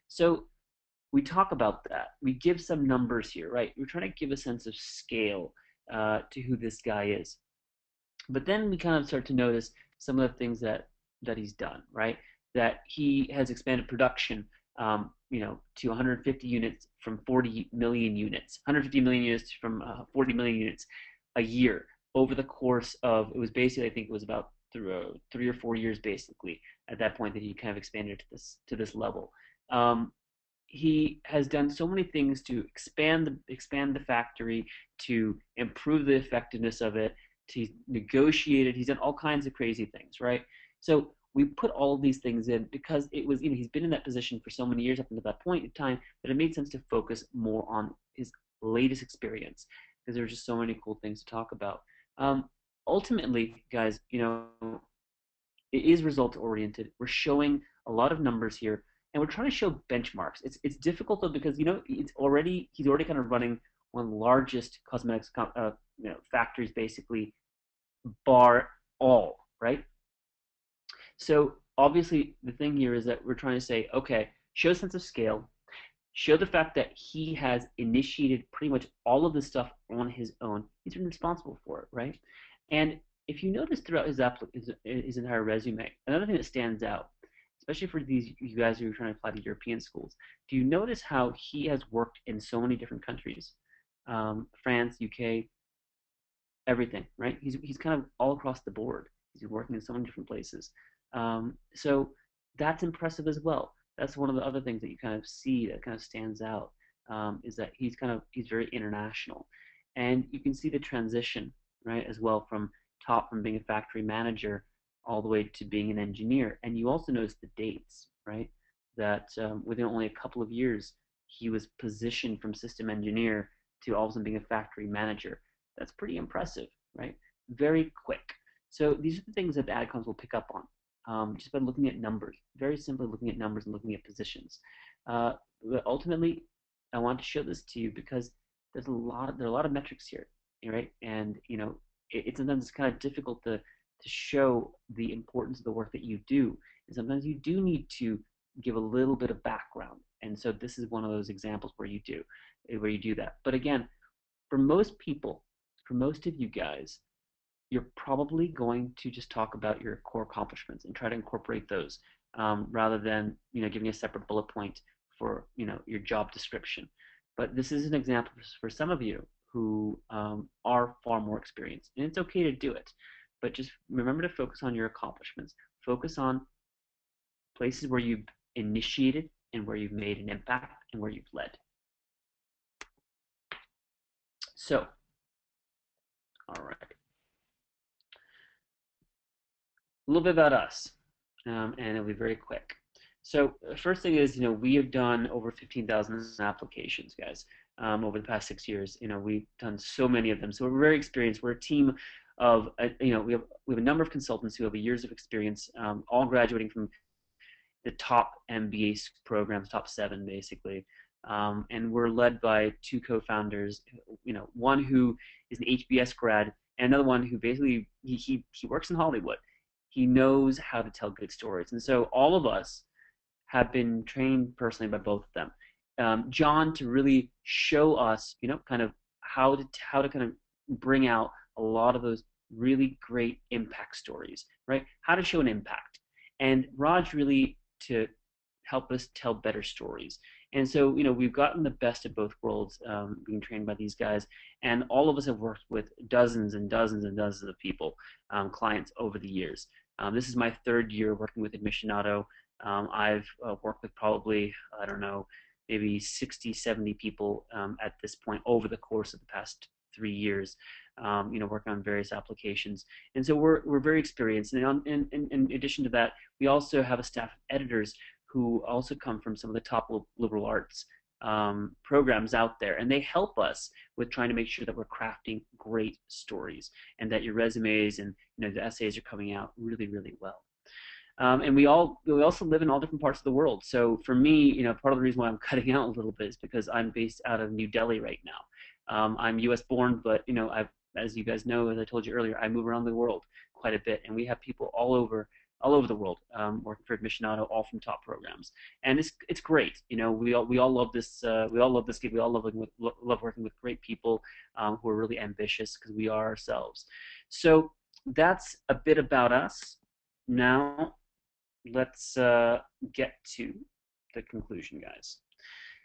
So we talk about that. We give some numbers here, right? We're trying to give a sense of scale to who this guy is. But then we kind of start to notice some of the things that he's done, right? That he has expanded production, to 150 units from 40 million units, 150 million units from 40 million units a year over the course of, it was basically, I think it was about 3 or 4 years, basically, at that point that he kind of expanded to this level. He has done so many things to expand the factory, to improve the effectiveness of it, to negotiate it. He's done all kinds of crazy things, right? So we put all of these things in because it was, he's been in that position for so many years up until that point in time that it made sense to focus more on his latest experience because there's just so many cool things to talk about. Ultimately, guys, it is result oriented. We're showing a lot of numbers here, and we're trying to show benchmarks. It's difficult though because he's already kind of running one of the largest cosmetics factories, basically, bar all, right? So obviously the thing here is that we're trying to say, okay, show a sense of scale, show the fact that he has initiated pretty much all of this stuff on his own. He's been responsible for it, right? And if you notice throughout his entire resume, another thing that stands out, especially for you guys who are trying to apply to European schools, do you notice how he has worked in so many different countries? France, UK, everything, right? He's kind of all across the board. He's working in so many different places. So that's impressive as well. That's one of the other things that you kind of see that kind of stands out, is that he's very international, and you can see the transition, right, as well, from being a factory manager all the way to being an engineer. And you also notice the dates, right? That within only a couple of years, he was positioned from system engineer to all of a sudden being a factory manager. That's pretty impressive, right? Very quick. So these are the things that the AdComs will pick up on, just by looking at numbers. Very simply looking at numbers and looking at positions. But ultimately, I want to show this to you because there are a lot of metrics here, right? And sometimes it's kind of difficult to show the importance of the work that you do. And sometimes you do need to give a little bit of background. And so this is one of those examples where you do that. But again, for most people, for most of you guys, you're probably going to just talk about your core accomplishments and try to incorporate those, rather than giving a separate bullet point for your job description. But this is an example for some of you who are far more experienced, and it's okay to do it. But just remember to focus on your accomplishments. Focus on places where you've initiated and where you've made an impact and where you've led. So, all right. A little bit about us, and it'll be very quick. So first thing is, we have done over 15,000 applications, guys, over the past 6 years. We've done so many of them. So we're very experienced. We're a team of, we have a number of consultants who have years of experience, all graduating from the top MBA programs, top seven basically. And we're led by two co-founders. One who is an HBS grad, and another one who basically he works in Hollywood. He knows how to tell good stories, and so all of us have been trained personally by both of them. John to really show us, kind of how to kind of bring out a lot of those really great impact stories, right? How to show an impact, and Raj really to help us tell better stories. And so, we've gotten the best of both worlds, being trained by these guys, and all of us have worked with dozens and dozens and dozens of people, clients over the years. This is my third year working with Admissionado. I've worked with probably, I don't know, maybe 60, 70 people at this point over the course of the past 3 years, working on various applications. And so we're very experienced. And in addition to that, we also have a staff of editors who also come from some of the top liberal arts programs out there, and they help us with trying to make sure that we're crafting great stories and that your resumes and the essays are coming out really, really well. And we also live in all different parts of the world. So for me, part of the reason why I'm cutting out a little bit is because I'm based out of New Delhi right now. I'm U.S. born, but as you guys know, as I told you earlier, I move around the world quite a bit, and we have people all over the world working for Admissionado, all from top programs, and it's great. We all love this. We all love this gig. We all love working with great people who are really ambitious because we are ourselves. So that's a bit about us. Now let's get to the conclusion, guys.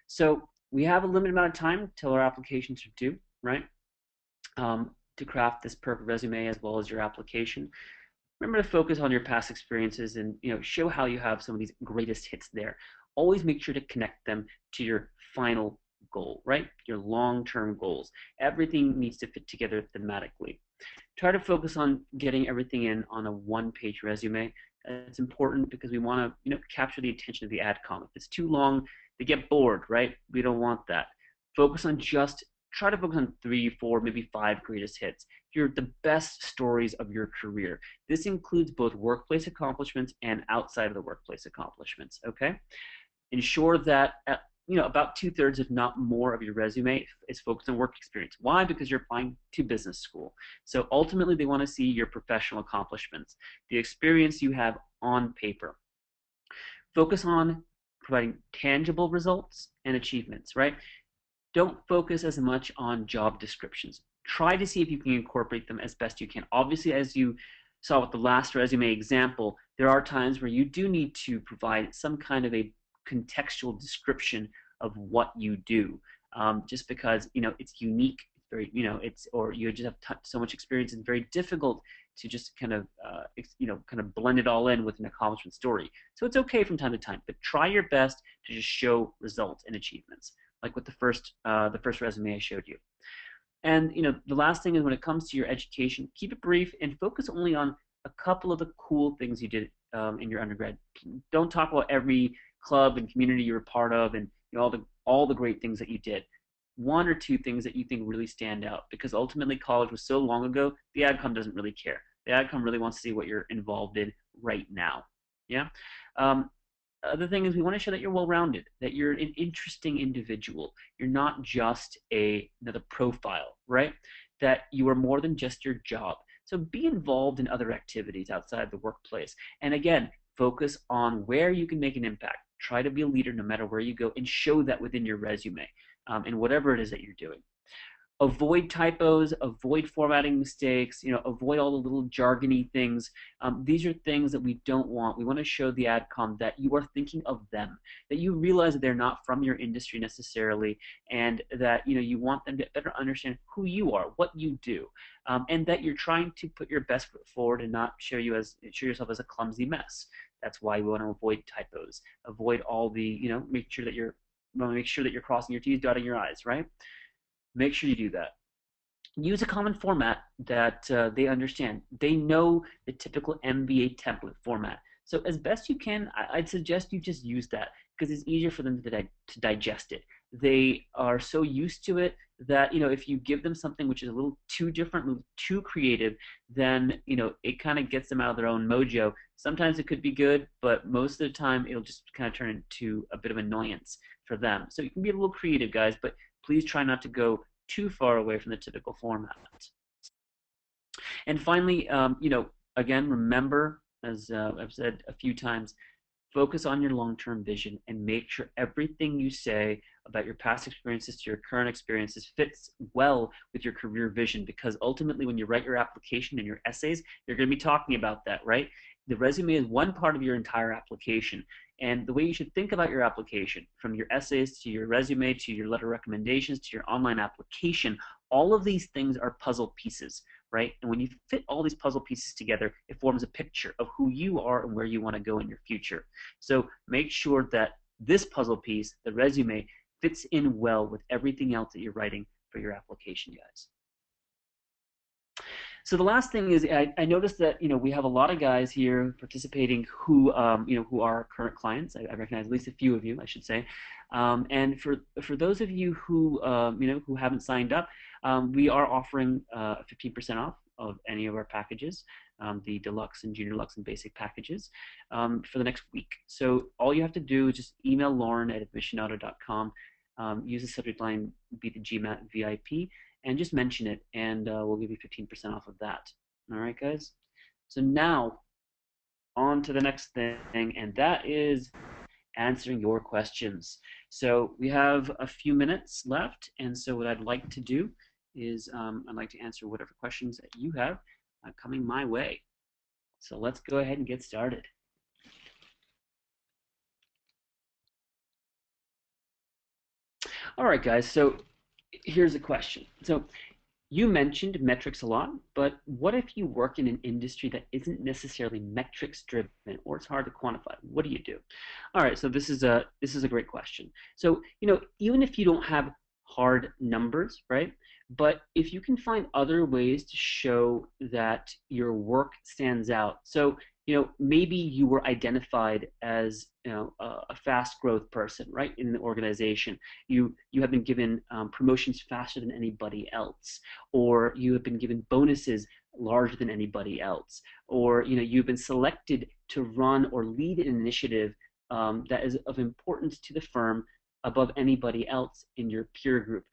So we have a limited amount of time till our applications are due, right? To craft this perfect resume as well as your application. Remember to focus on your past experiences and show how you have some of these greatest hits there. Always make sure to connect them to your final goal, right? Your long-term goals. Everything needs to fit together thematically. Try to focus on getting everything in on a one-page resume. It's important because we want to capture the attention of the adcom. If it's too long, they get bored, right? We don't want that. Try to focus on 3, 4, maybe 5 greatest hits. The best stories of your career. This includes both workplace accomplishments and outside of the workplace accomplishments, okay? Ensure that about 2/3, if not more, of your resume is focused on work experience. Why? Because you're applying to business school. So ultimately, they want to see your professional accomplishments, the experience you have on paper. Focus on providing tangible results and achievements, right? Don't focus as much on job descriptions. Try to see if you can incorporate them as best you can. Obviously, as you saw with the last resume example, there are times where you do need to provide some kind of a contextual description of what you do, just because it's unique. It's very or you just have so much experience. It's very difficult to just kind of blend it all in with an accomplishment story. So it's okay from time to time, but try your best to just show results and achievements, like with the first resume I showed you. And the last thing is, when it comes to your education, keep it brief and focus only on a couple of the cool things you did in your undergrad. Don't talk about every club and community you were part of and all the great things that you did. 1 or 2 things that you think really stand out, because ultimately college was so long ago, the AdCom doesn't really care. The AdCom really wants to see what you're involved in right now. Yeah. The thing is, we want to show that you're well-rounded, that you're an interesting individual. You're not just another profile, right? That you are more than just your job. So be involved in other activities outside the workplace. And again, focus on where you can make an impact. Try to be a leader no matter where you go, and show that within your resume, in whatever it is that you're doing. Avoid typos, avoid formatting mistakes, avoid all the little jargony things. These are things that we don't want. We want to show the AdCom that you are thinking of them, that you realize that they're not from your industry necessarily, and that you want them to better understand who you are, what you do, and that you're trying to put your best foot forward and not show yourself as a clumsy mess. That's why we want to avoid typos, avoid all the make sure that you're crossing your T's, dotting your I's, right? Make sure you do that. Use a common format that they understand. They know the typical MBA template format. So as best you can, I'd suggest you just use that because it's easier for them to digest it. They are so used to it that, if you give them something which is a little too different, a little too creative, then, it kind of gets them out of their own mojo. Sometimes it could be good, but most of the time it'll just kind of turn into a bit of annoyance for them. So you can be a little creative, guys, but please try not to go too far away from the typical format. And finally, again, remember, as I've said a few times, focus on your long-term vision and make sure everything you say about your past experiences to your current experiences fits well with your career vision, because ultimately when you write your application and your essays, you're going to be talking about that, right? The resume is one part of your entire application. And the way you should think about your application, from your essays to your resume to your letter of recommendations to your online application, all of these things are puzzle pieces, right? And when you fit all these puzzle pieces together, it forms a picture of who you are and where you want to go in your future. So make sure that this puzzle piece, the resume, fits in well with everything else that you're writing for your application, guys. So the last thing is, I noticed that we have a lot of guys here participating who who are current clients. I recognize at least a few of you, I should say. And for those of you who who haven't signed up, we are offering 15% off of any of our packages, the deluxe and junior luxe and basic packages, for the next week. So all you have to do is just email Lauren at admissionado.com, use the subject line "Be the GMAT VIP," and just mention it, and we'll give you 15% off of that. All right, guys? So now, on to the next thing, and that is answering your questions. So we have a few minutes left, and so what I'd like to do is I'd like to answer whatever questions that you have coming my way. So let's go ahead and get started. All right, guys, so here's a question. So you mentioned metrics a lot, but what if you work in an industry that isn't necessarily metrics driven, or it's hard to quantify? What do you do? All right, so this is a great question. So, even if you don't have hard numbers, right? But if you can find other ways to show that your work stands out. So, maybe you were identified as, a fast growth person, right, in the organization. You have been given promotions faster than anybody else, or you have been given bonuses larger than anybody else, or you've been selected to run or lead an initiative that is of importance to the firm above anybody else in your peer group.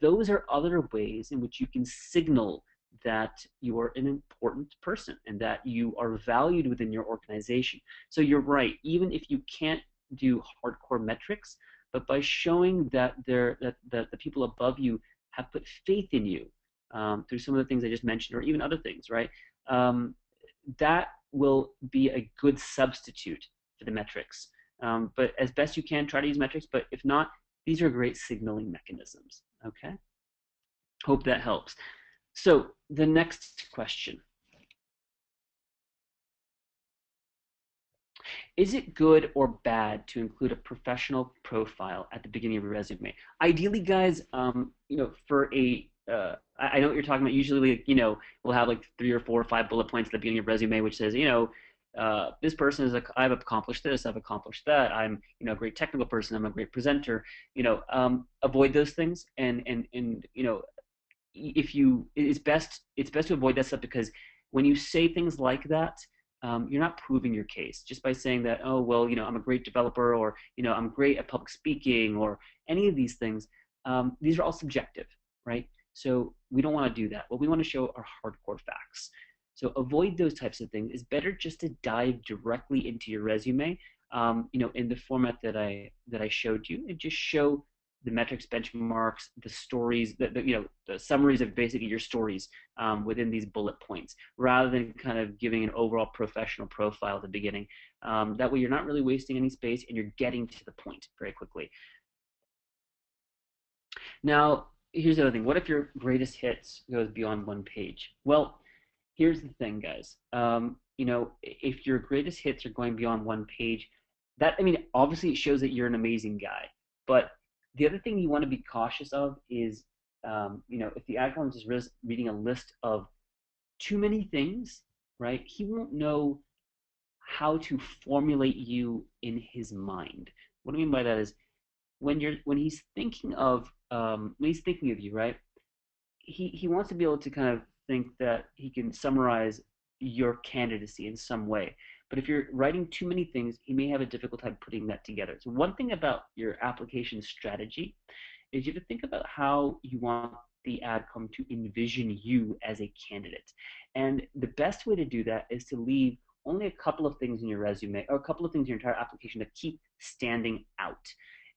Those are other ways in which you can signal that you are an important person and that you are valued within your organization. So you're right, even if you can't do hardcore metrics, but by showing that the people above you have put faith in you, through some of the things I just mentioned, or even other things, right? That will be a good substitute for the metrics. But as best you can, try to use metrics. But if not, these are great signaling mechanisms. Okay. Hope that helps. So the next question. Is it good or bad to include a professional profile at the beginning of your resume? Ideally, guys, for I know what you're talking about. Usually, we'll have like 3 or 4 or 5 bullet points at the beginning of your resume, which says, this person I've accomplished this, I've accomplished that. I'm, a great technical person. I'm a great presenter. Avoid those things, and if you, it's best to avoid that stuff, because when you say things like that, you're not proving your case just by saying that, oh, well, I'm a great developer, or, I'm great at public speaking, or any of these things. These are all subjective, right? So we don't want to do that. What we want to show are hardcore facts. So avoid those types of things. It's better just to dive directly into your resume, in the format that I showed you, and just show the metrics, benchmarks, the stories, the summaries of basically your stories within these bullet points, rather than kind of giving an overall professional profile at the beginning. That way you're not really wasting any space, and you're getting to the point very quickly. Now, here's the other thing. What if your greatest hits goes beyond one page? Well, here's the thing, guys. If your greatest hits are going beyond one page, obviously it shows that you're an amazing guy. But the other thing you want to be cautious of is, if the ad columnist is reading a list of too many things, right? He won't know how to formulate you in his mind. What I mean by that is when he's thinking of you, right? He wants to be able to kind of think that he can summarize your candidacy in some way. But if you're writing too many things, he may have a difficult time putting that together. So one thing about your application strategy is you have to think about how you want the AdCom to envision you as a candidate. And the best way to do that is to leave only a couple of things in your resume or a couple of things in your entire application that keep standing out.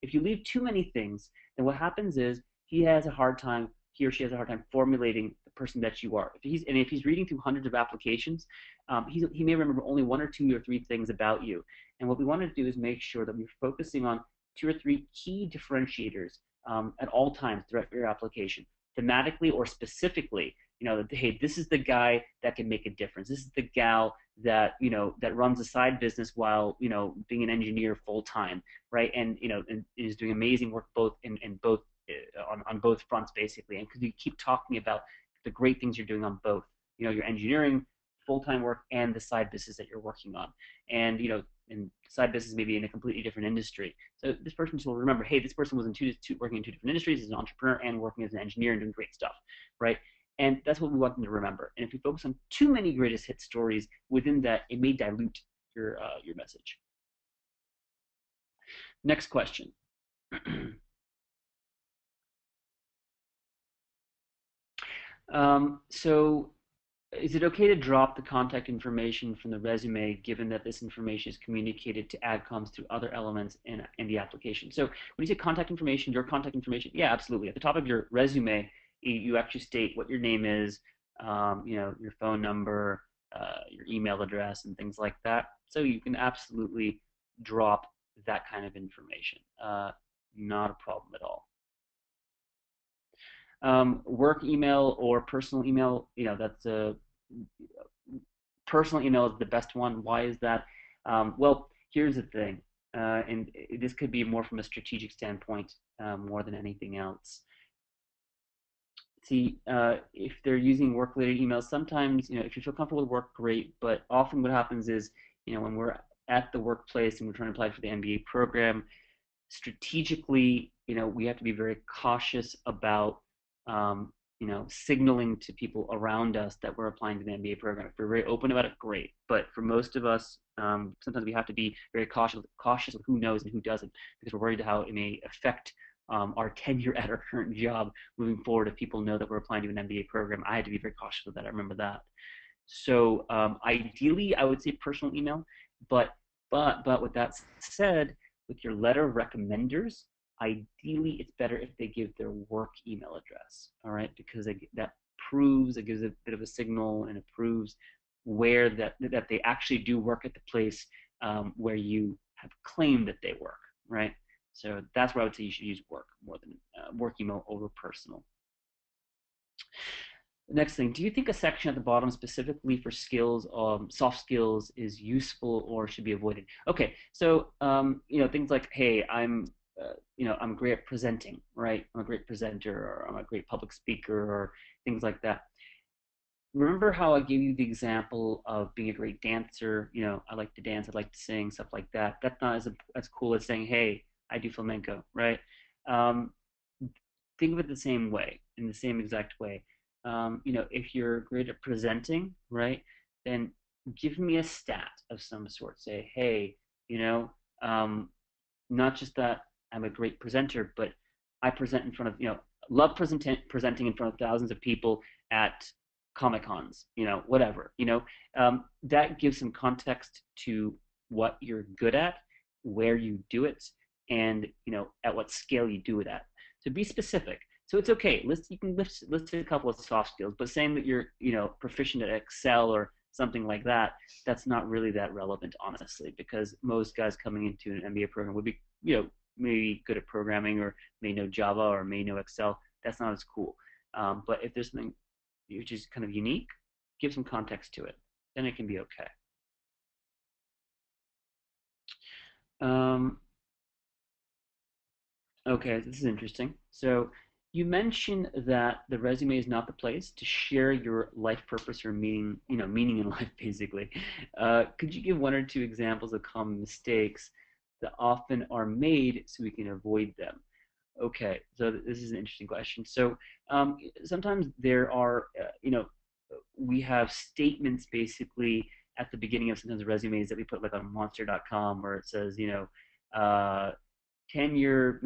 If you leave too many things, then what happens is he or she has a hard time formulating the person that you are. If he's reading through hundreds of applications, he may remember only one or two or three things about you. And what we want to do is make sure that we're focusing on two or three key differentiators at all times throughout your application, thematically or specifically. Hey, this is the guy that can make a difference. This is the gal that that runs a side business while being an engineer full time, right? And is doing amazing work both in both on both fronts basically. And because you keep talking about the great things you're doing on both, your engineering full-time work and the side business that you're working on, and side business maybe in a completely different industry. So this person will remember, hey, this person was working in two different industries as an entrepreneur and working as an engineer and doing great stuff, right? And that's what we want them to remember. And if you focus on too many greatest hit stories within that, it may dilute your message. Next question. So is it okay to drop the contact information from the resume given that this information is communicated to AdComs through other elements in the application? So when you say contact information, your contact information, yeah, absolutely. At the top of your resume, you actually state what your name is, your phone number, your email address, and things like that. So you can absolutely drop that kind of information. Not a problem at all. Work email or personal email, that's a personal email is the best one. Why is that? Well, here's the thing, and this could be more from a strategic standpoint more than anything else. See, if they're using work-related emails, sometimes, if you feel comfortable with work, great. But often what happens is, when we're at the workplace and we're trying to apply for the MBA program, strategically, we have to be very cautious about, signaling to people around us that we're applying to the MBA program. If we're very open about it, great. But for most of us, sometimes we have to be very cautious of who knows and who doesn't, because we're worried how it may affect our tenure at our current job moving forward if people know that we're applying to an MBA program. I had to be very cautious of that. I remember that. So ideally, I would say personal email, but with that said, with your letter of recommenders, ideally it's better if they give their work email address. All right, because it gives a bit of a signal, and it proves where that they actually do work at the place where you have claimed that they work. Right. So that's where I would say you should use work more than work email over personal. Next thing, do you think a section at the bottom specifically for skills, soft skills, is useful or should be avoided? Okay, so things like, hey, I'm great at presenting, right? I'm a great presenter, or I'm a great public speaker, or things like that. Remember how I gave you the example of being a great dancer? I like to dance, I like to sing, stuff like that. That's not as cool as saying, hey, I do flamenco, right? Um, think of it the same way, in the same exact way. If you're great at presenting, right, then give me a stat of some sort. Say, hey, um, not just that I'm a great presenter, but I present in front of, love presenting in front of thousands of people at Comic Cons, whatever, that gives some context to what you're good at, where you do it, and, at what scale you do it at. So be specific. So it's okay. You can list a couple of soft skills, but saying that you're, proficient at Excel or something like that, that's not really that relevant, honestly, because most guys coming into an MBA program would be, maybe good at programming, or may know Java, or may know Excel. That's not as cool. But if there's something which is kind of unique, give some context to it. Then it can be okay. Um, okay, this is interesting. So You mentioned that the resume is not the place to share your life purpose or meaning, meaning in life, basically. Could you give one or two examples of common mistakes that often are made so we can avoid them? Okay, so this is an interesting question. So sometimes there are, we have statements basically at the beginning of sometimes resumes that we put like on monster.com where it says, uh, 10-year,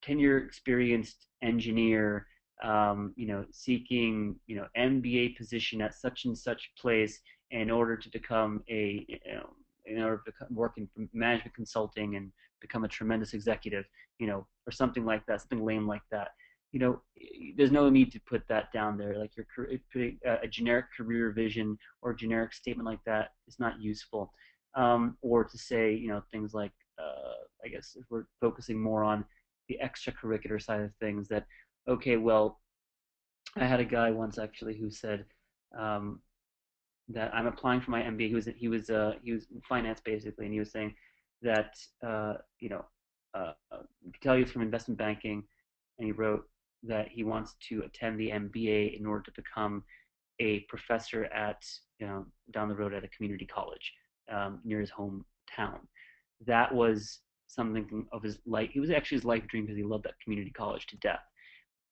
10-year experienced engineer, seeking, MBA position at such and such place in order to become in order to work in management consulting and become a tremendous executive, or something like that, something lame like that. You know, there's no need to put that down there. Like your putting a generic career vision or generic statement like that is not useful. Or to say, things like, I guess if we're focusing more on the extracurricular side of things, that okay, well, I had a guy once actually who said um, that I'm applying for my MBA. He was finance basically, and he was saying that he could tell he was from investment banking, and he wrote that he wants to attend the MBA in order to become a professor at down the road at a community college near his hometown. That was something of his life. It was actually his life dream because he loved that community college to death.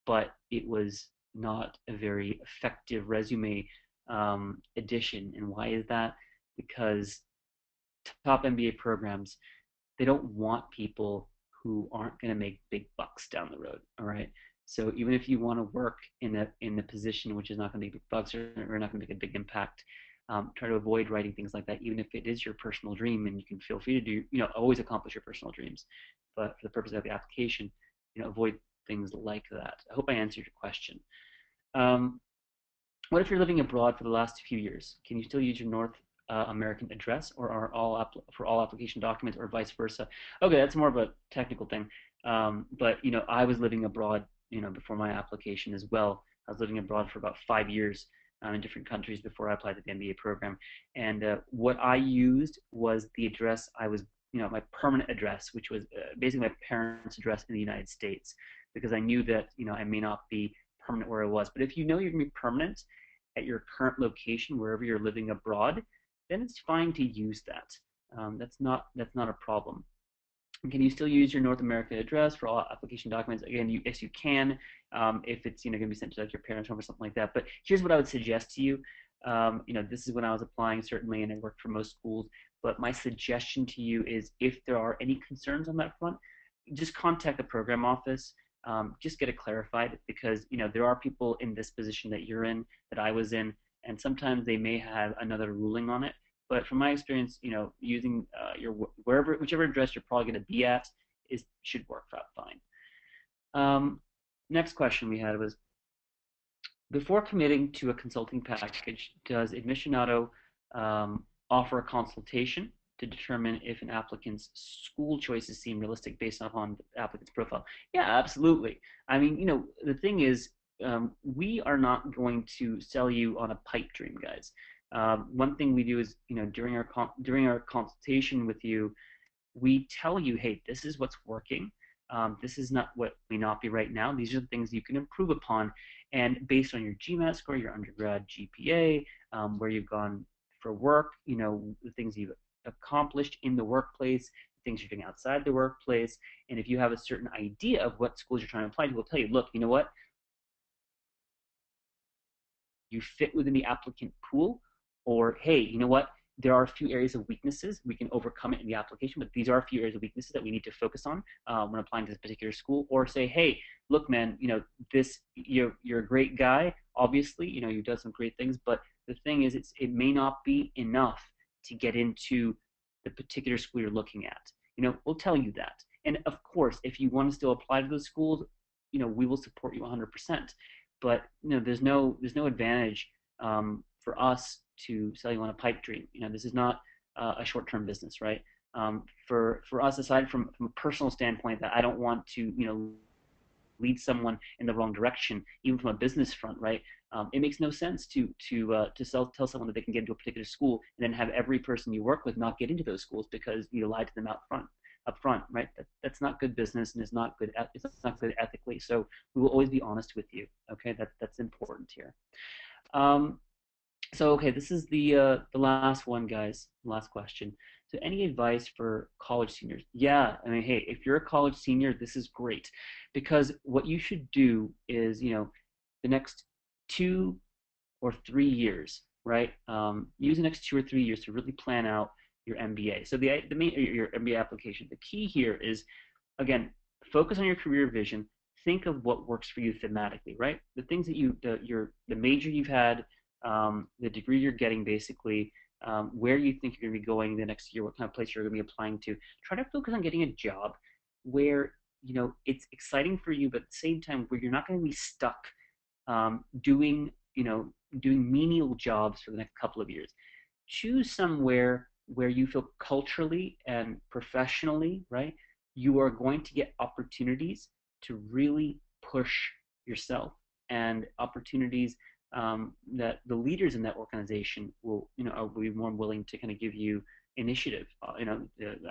But it was not a very effective resume addition. And why is that? Because top MBA programs, they don't want people who aren't going to make big bucks down the road. All right. So even if you want to work in a position which is not going to make big bucks or not going to make a big impact, try to avoid writing things like that. Even if it is your personal dream, and you can feel free to do, always accomplish your personal dreams. But for the purpose of the application, avoid things like that. I hope I answered your question. Um, what if you're living abroad for the last few years? Can you still use your North American address, or are for all application documents, or vice versa? Okay, that's more of a technical thing. But I was living abroad, before my application as well. I was living abroad for about 5 years in different countries before I applied to the MBA program. And what I used was the address I was, my permanent address, which was basically my parents' address in the United States, because I knew that I may not be permanent where I was. But if you know you're going to be permanent at your current location, wherever you're living abroad, then it's fine to use that. That's not a problem. And can you still use your North American address for all application documents? Again, yes, you can. If it's going to be sent to like your parents' home or something like that. But here's what I would suggest to you. This is when I was applying certainly, and I worked for most schools. But my suggestion to you is, if there are any concerns on that front, just contact the program office. Just get it clarified, because there are people in this position that you're in, that I was in, and sometimes they may have another ruling on it. But from my experience, using your whichever address you're probably going to be at should work out fine. Next question we had was, before committing to a consulting package, does Admissionado offer a consultation to determine if an applicant's school choices seem realistic based upon the applicant's profile? Yeah, absolutely. I mean, the thing is, we are not going to sell you on a pipe dream, guys. One thing we do is, during our consultation with you, we tell you, hey, this is what's working. This is not what may not be right now. These are the things you can improve upon. And based on your GMAT score, your undergrad GPA, where you've gone for work, the things you've accomplished in the workplace, things you're doing outside the workplace. And if you have a certain idea of what schools you're trying to apply to, we'll tell you, look, you know what? You fit within the applicant pool, or hey, you know what? There are a few areas of weaknesses. We can overcome it in the application, but these are a few areas of weaknesses that we need to focus on when applying to this particular school. Or say, hey, look, man, you're a great guy. Obviously, you've done some great things, but the thing is, it may not be enough to get into the particular school you're looking at. We'll tell you that. And of course, if you want to still apply to those schools, we will support you 100%. But there's no advantage for us to sell you on a pipe dream. This is not a short-term business, right? For us, aside from a personal standpoint, that I don't want to lead someone in the wrong direction, even from a business front, right? It makes no sense to tell someone that they can get into a particular school and then have every person you work with not get into those schools because you lied to them up front, right? That's not good business, and it's not good ethically. So we will always be honest with you. Okay, that's important here. Um, so okay, this is the last one, guys. Last question. So any advice for college seniors? Yeah, I mean, hey, if you're a college senior, this is great, because what you should do is, the next 2 or 3 years, right? Use the next 2 or 3 years to really plan out your MBA. So the main your MBA application. The key here is, again, focus on your career vision. Think of what works for you thematically, right? The things that the major you've had, the degree you're getting, basically, where you think you're going to be going the next year, what kind of place you're going to be applying to. Try to focus on getting a job where it's exciting for you, but at the same time where you're not going to be stuck doing doing menial jobs for the next couple of years. Choose somewhere where you feel culturally and professionally, right, you are going to get opportunities to really push yourself, and opportunities that the leaders in that organization will be more willing to kind of give you initiative,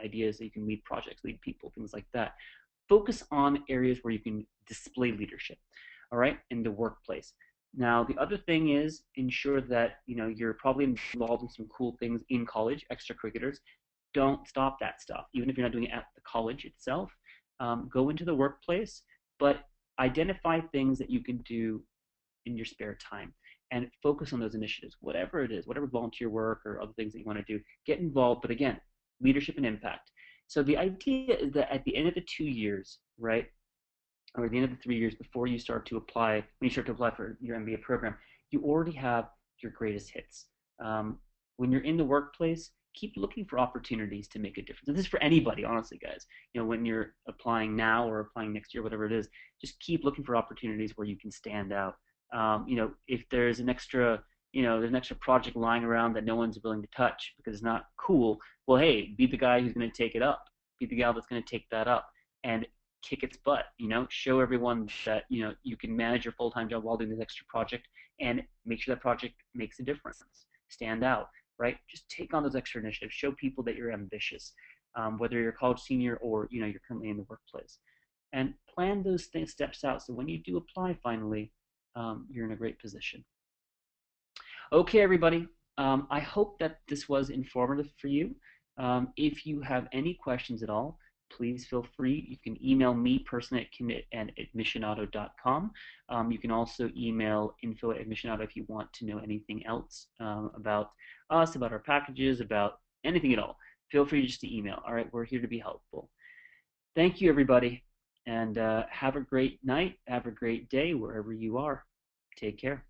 ideas that you can lead projects, lead people, things like that. Focus on areas where you can display leadership, all right, in the workplace. Now, the other thing is ensure that you're probably involved in some cool things in college, extracurriculars. Don't stop that stuff, even if you're not doing it at the college itself. Go into the workplace, but identify things that you can do in your spare time and focus on those initiatives, whatever it is, whatever volunteer work or other things that you want to do. Get involved, but again, leadership and impact. So the idea is that at the end of the 2 years, right, or at the end of the 3 years before you start to apply, when you start to apply for your MBA program, you already have your greatest hits. When you're in the workplace, keep looking for opportunities to make a difference. And this is for anybody, honestly, guys. When you're applying now or applying next year, whatever it is, just keep looking for opportunities where you can stand out. If there's an extra, there's an extra project lying around that no one's willing to touch because it's not cool. Well, hey, be the guy who's going to take it up. Be the gal that's going to take that up and kick its butt. Show everyone that you can manage your full-time job while doing this extra project, and make sure that project makes a difference. Stand out, right? Just take on those extra initiatives. Show people that you're ambitious, whether you're a college senior or you're currently in the workplace, and plan those steps out so when you do apply finally, you're in a great position. Okay, everybody. I hope that this was informative for you. If you have any questions at all, please feel free. You can email me personally at kim@admissionado.com. You can also email info@admissionado if you want to know anything else about us, about our packages, about anything at all. Feel free just to email. All right, we're here to be helpful. Thank you, everybody, and have a great night. Have a great day wherever you are. Take care.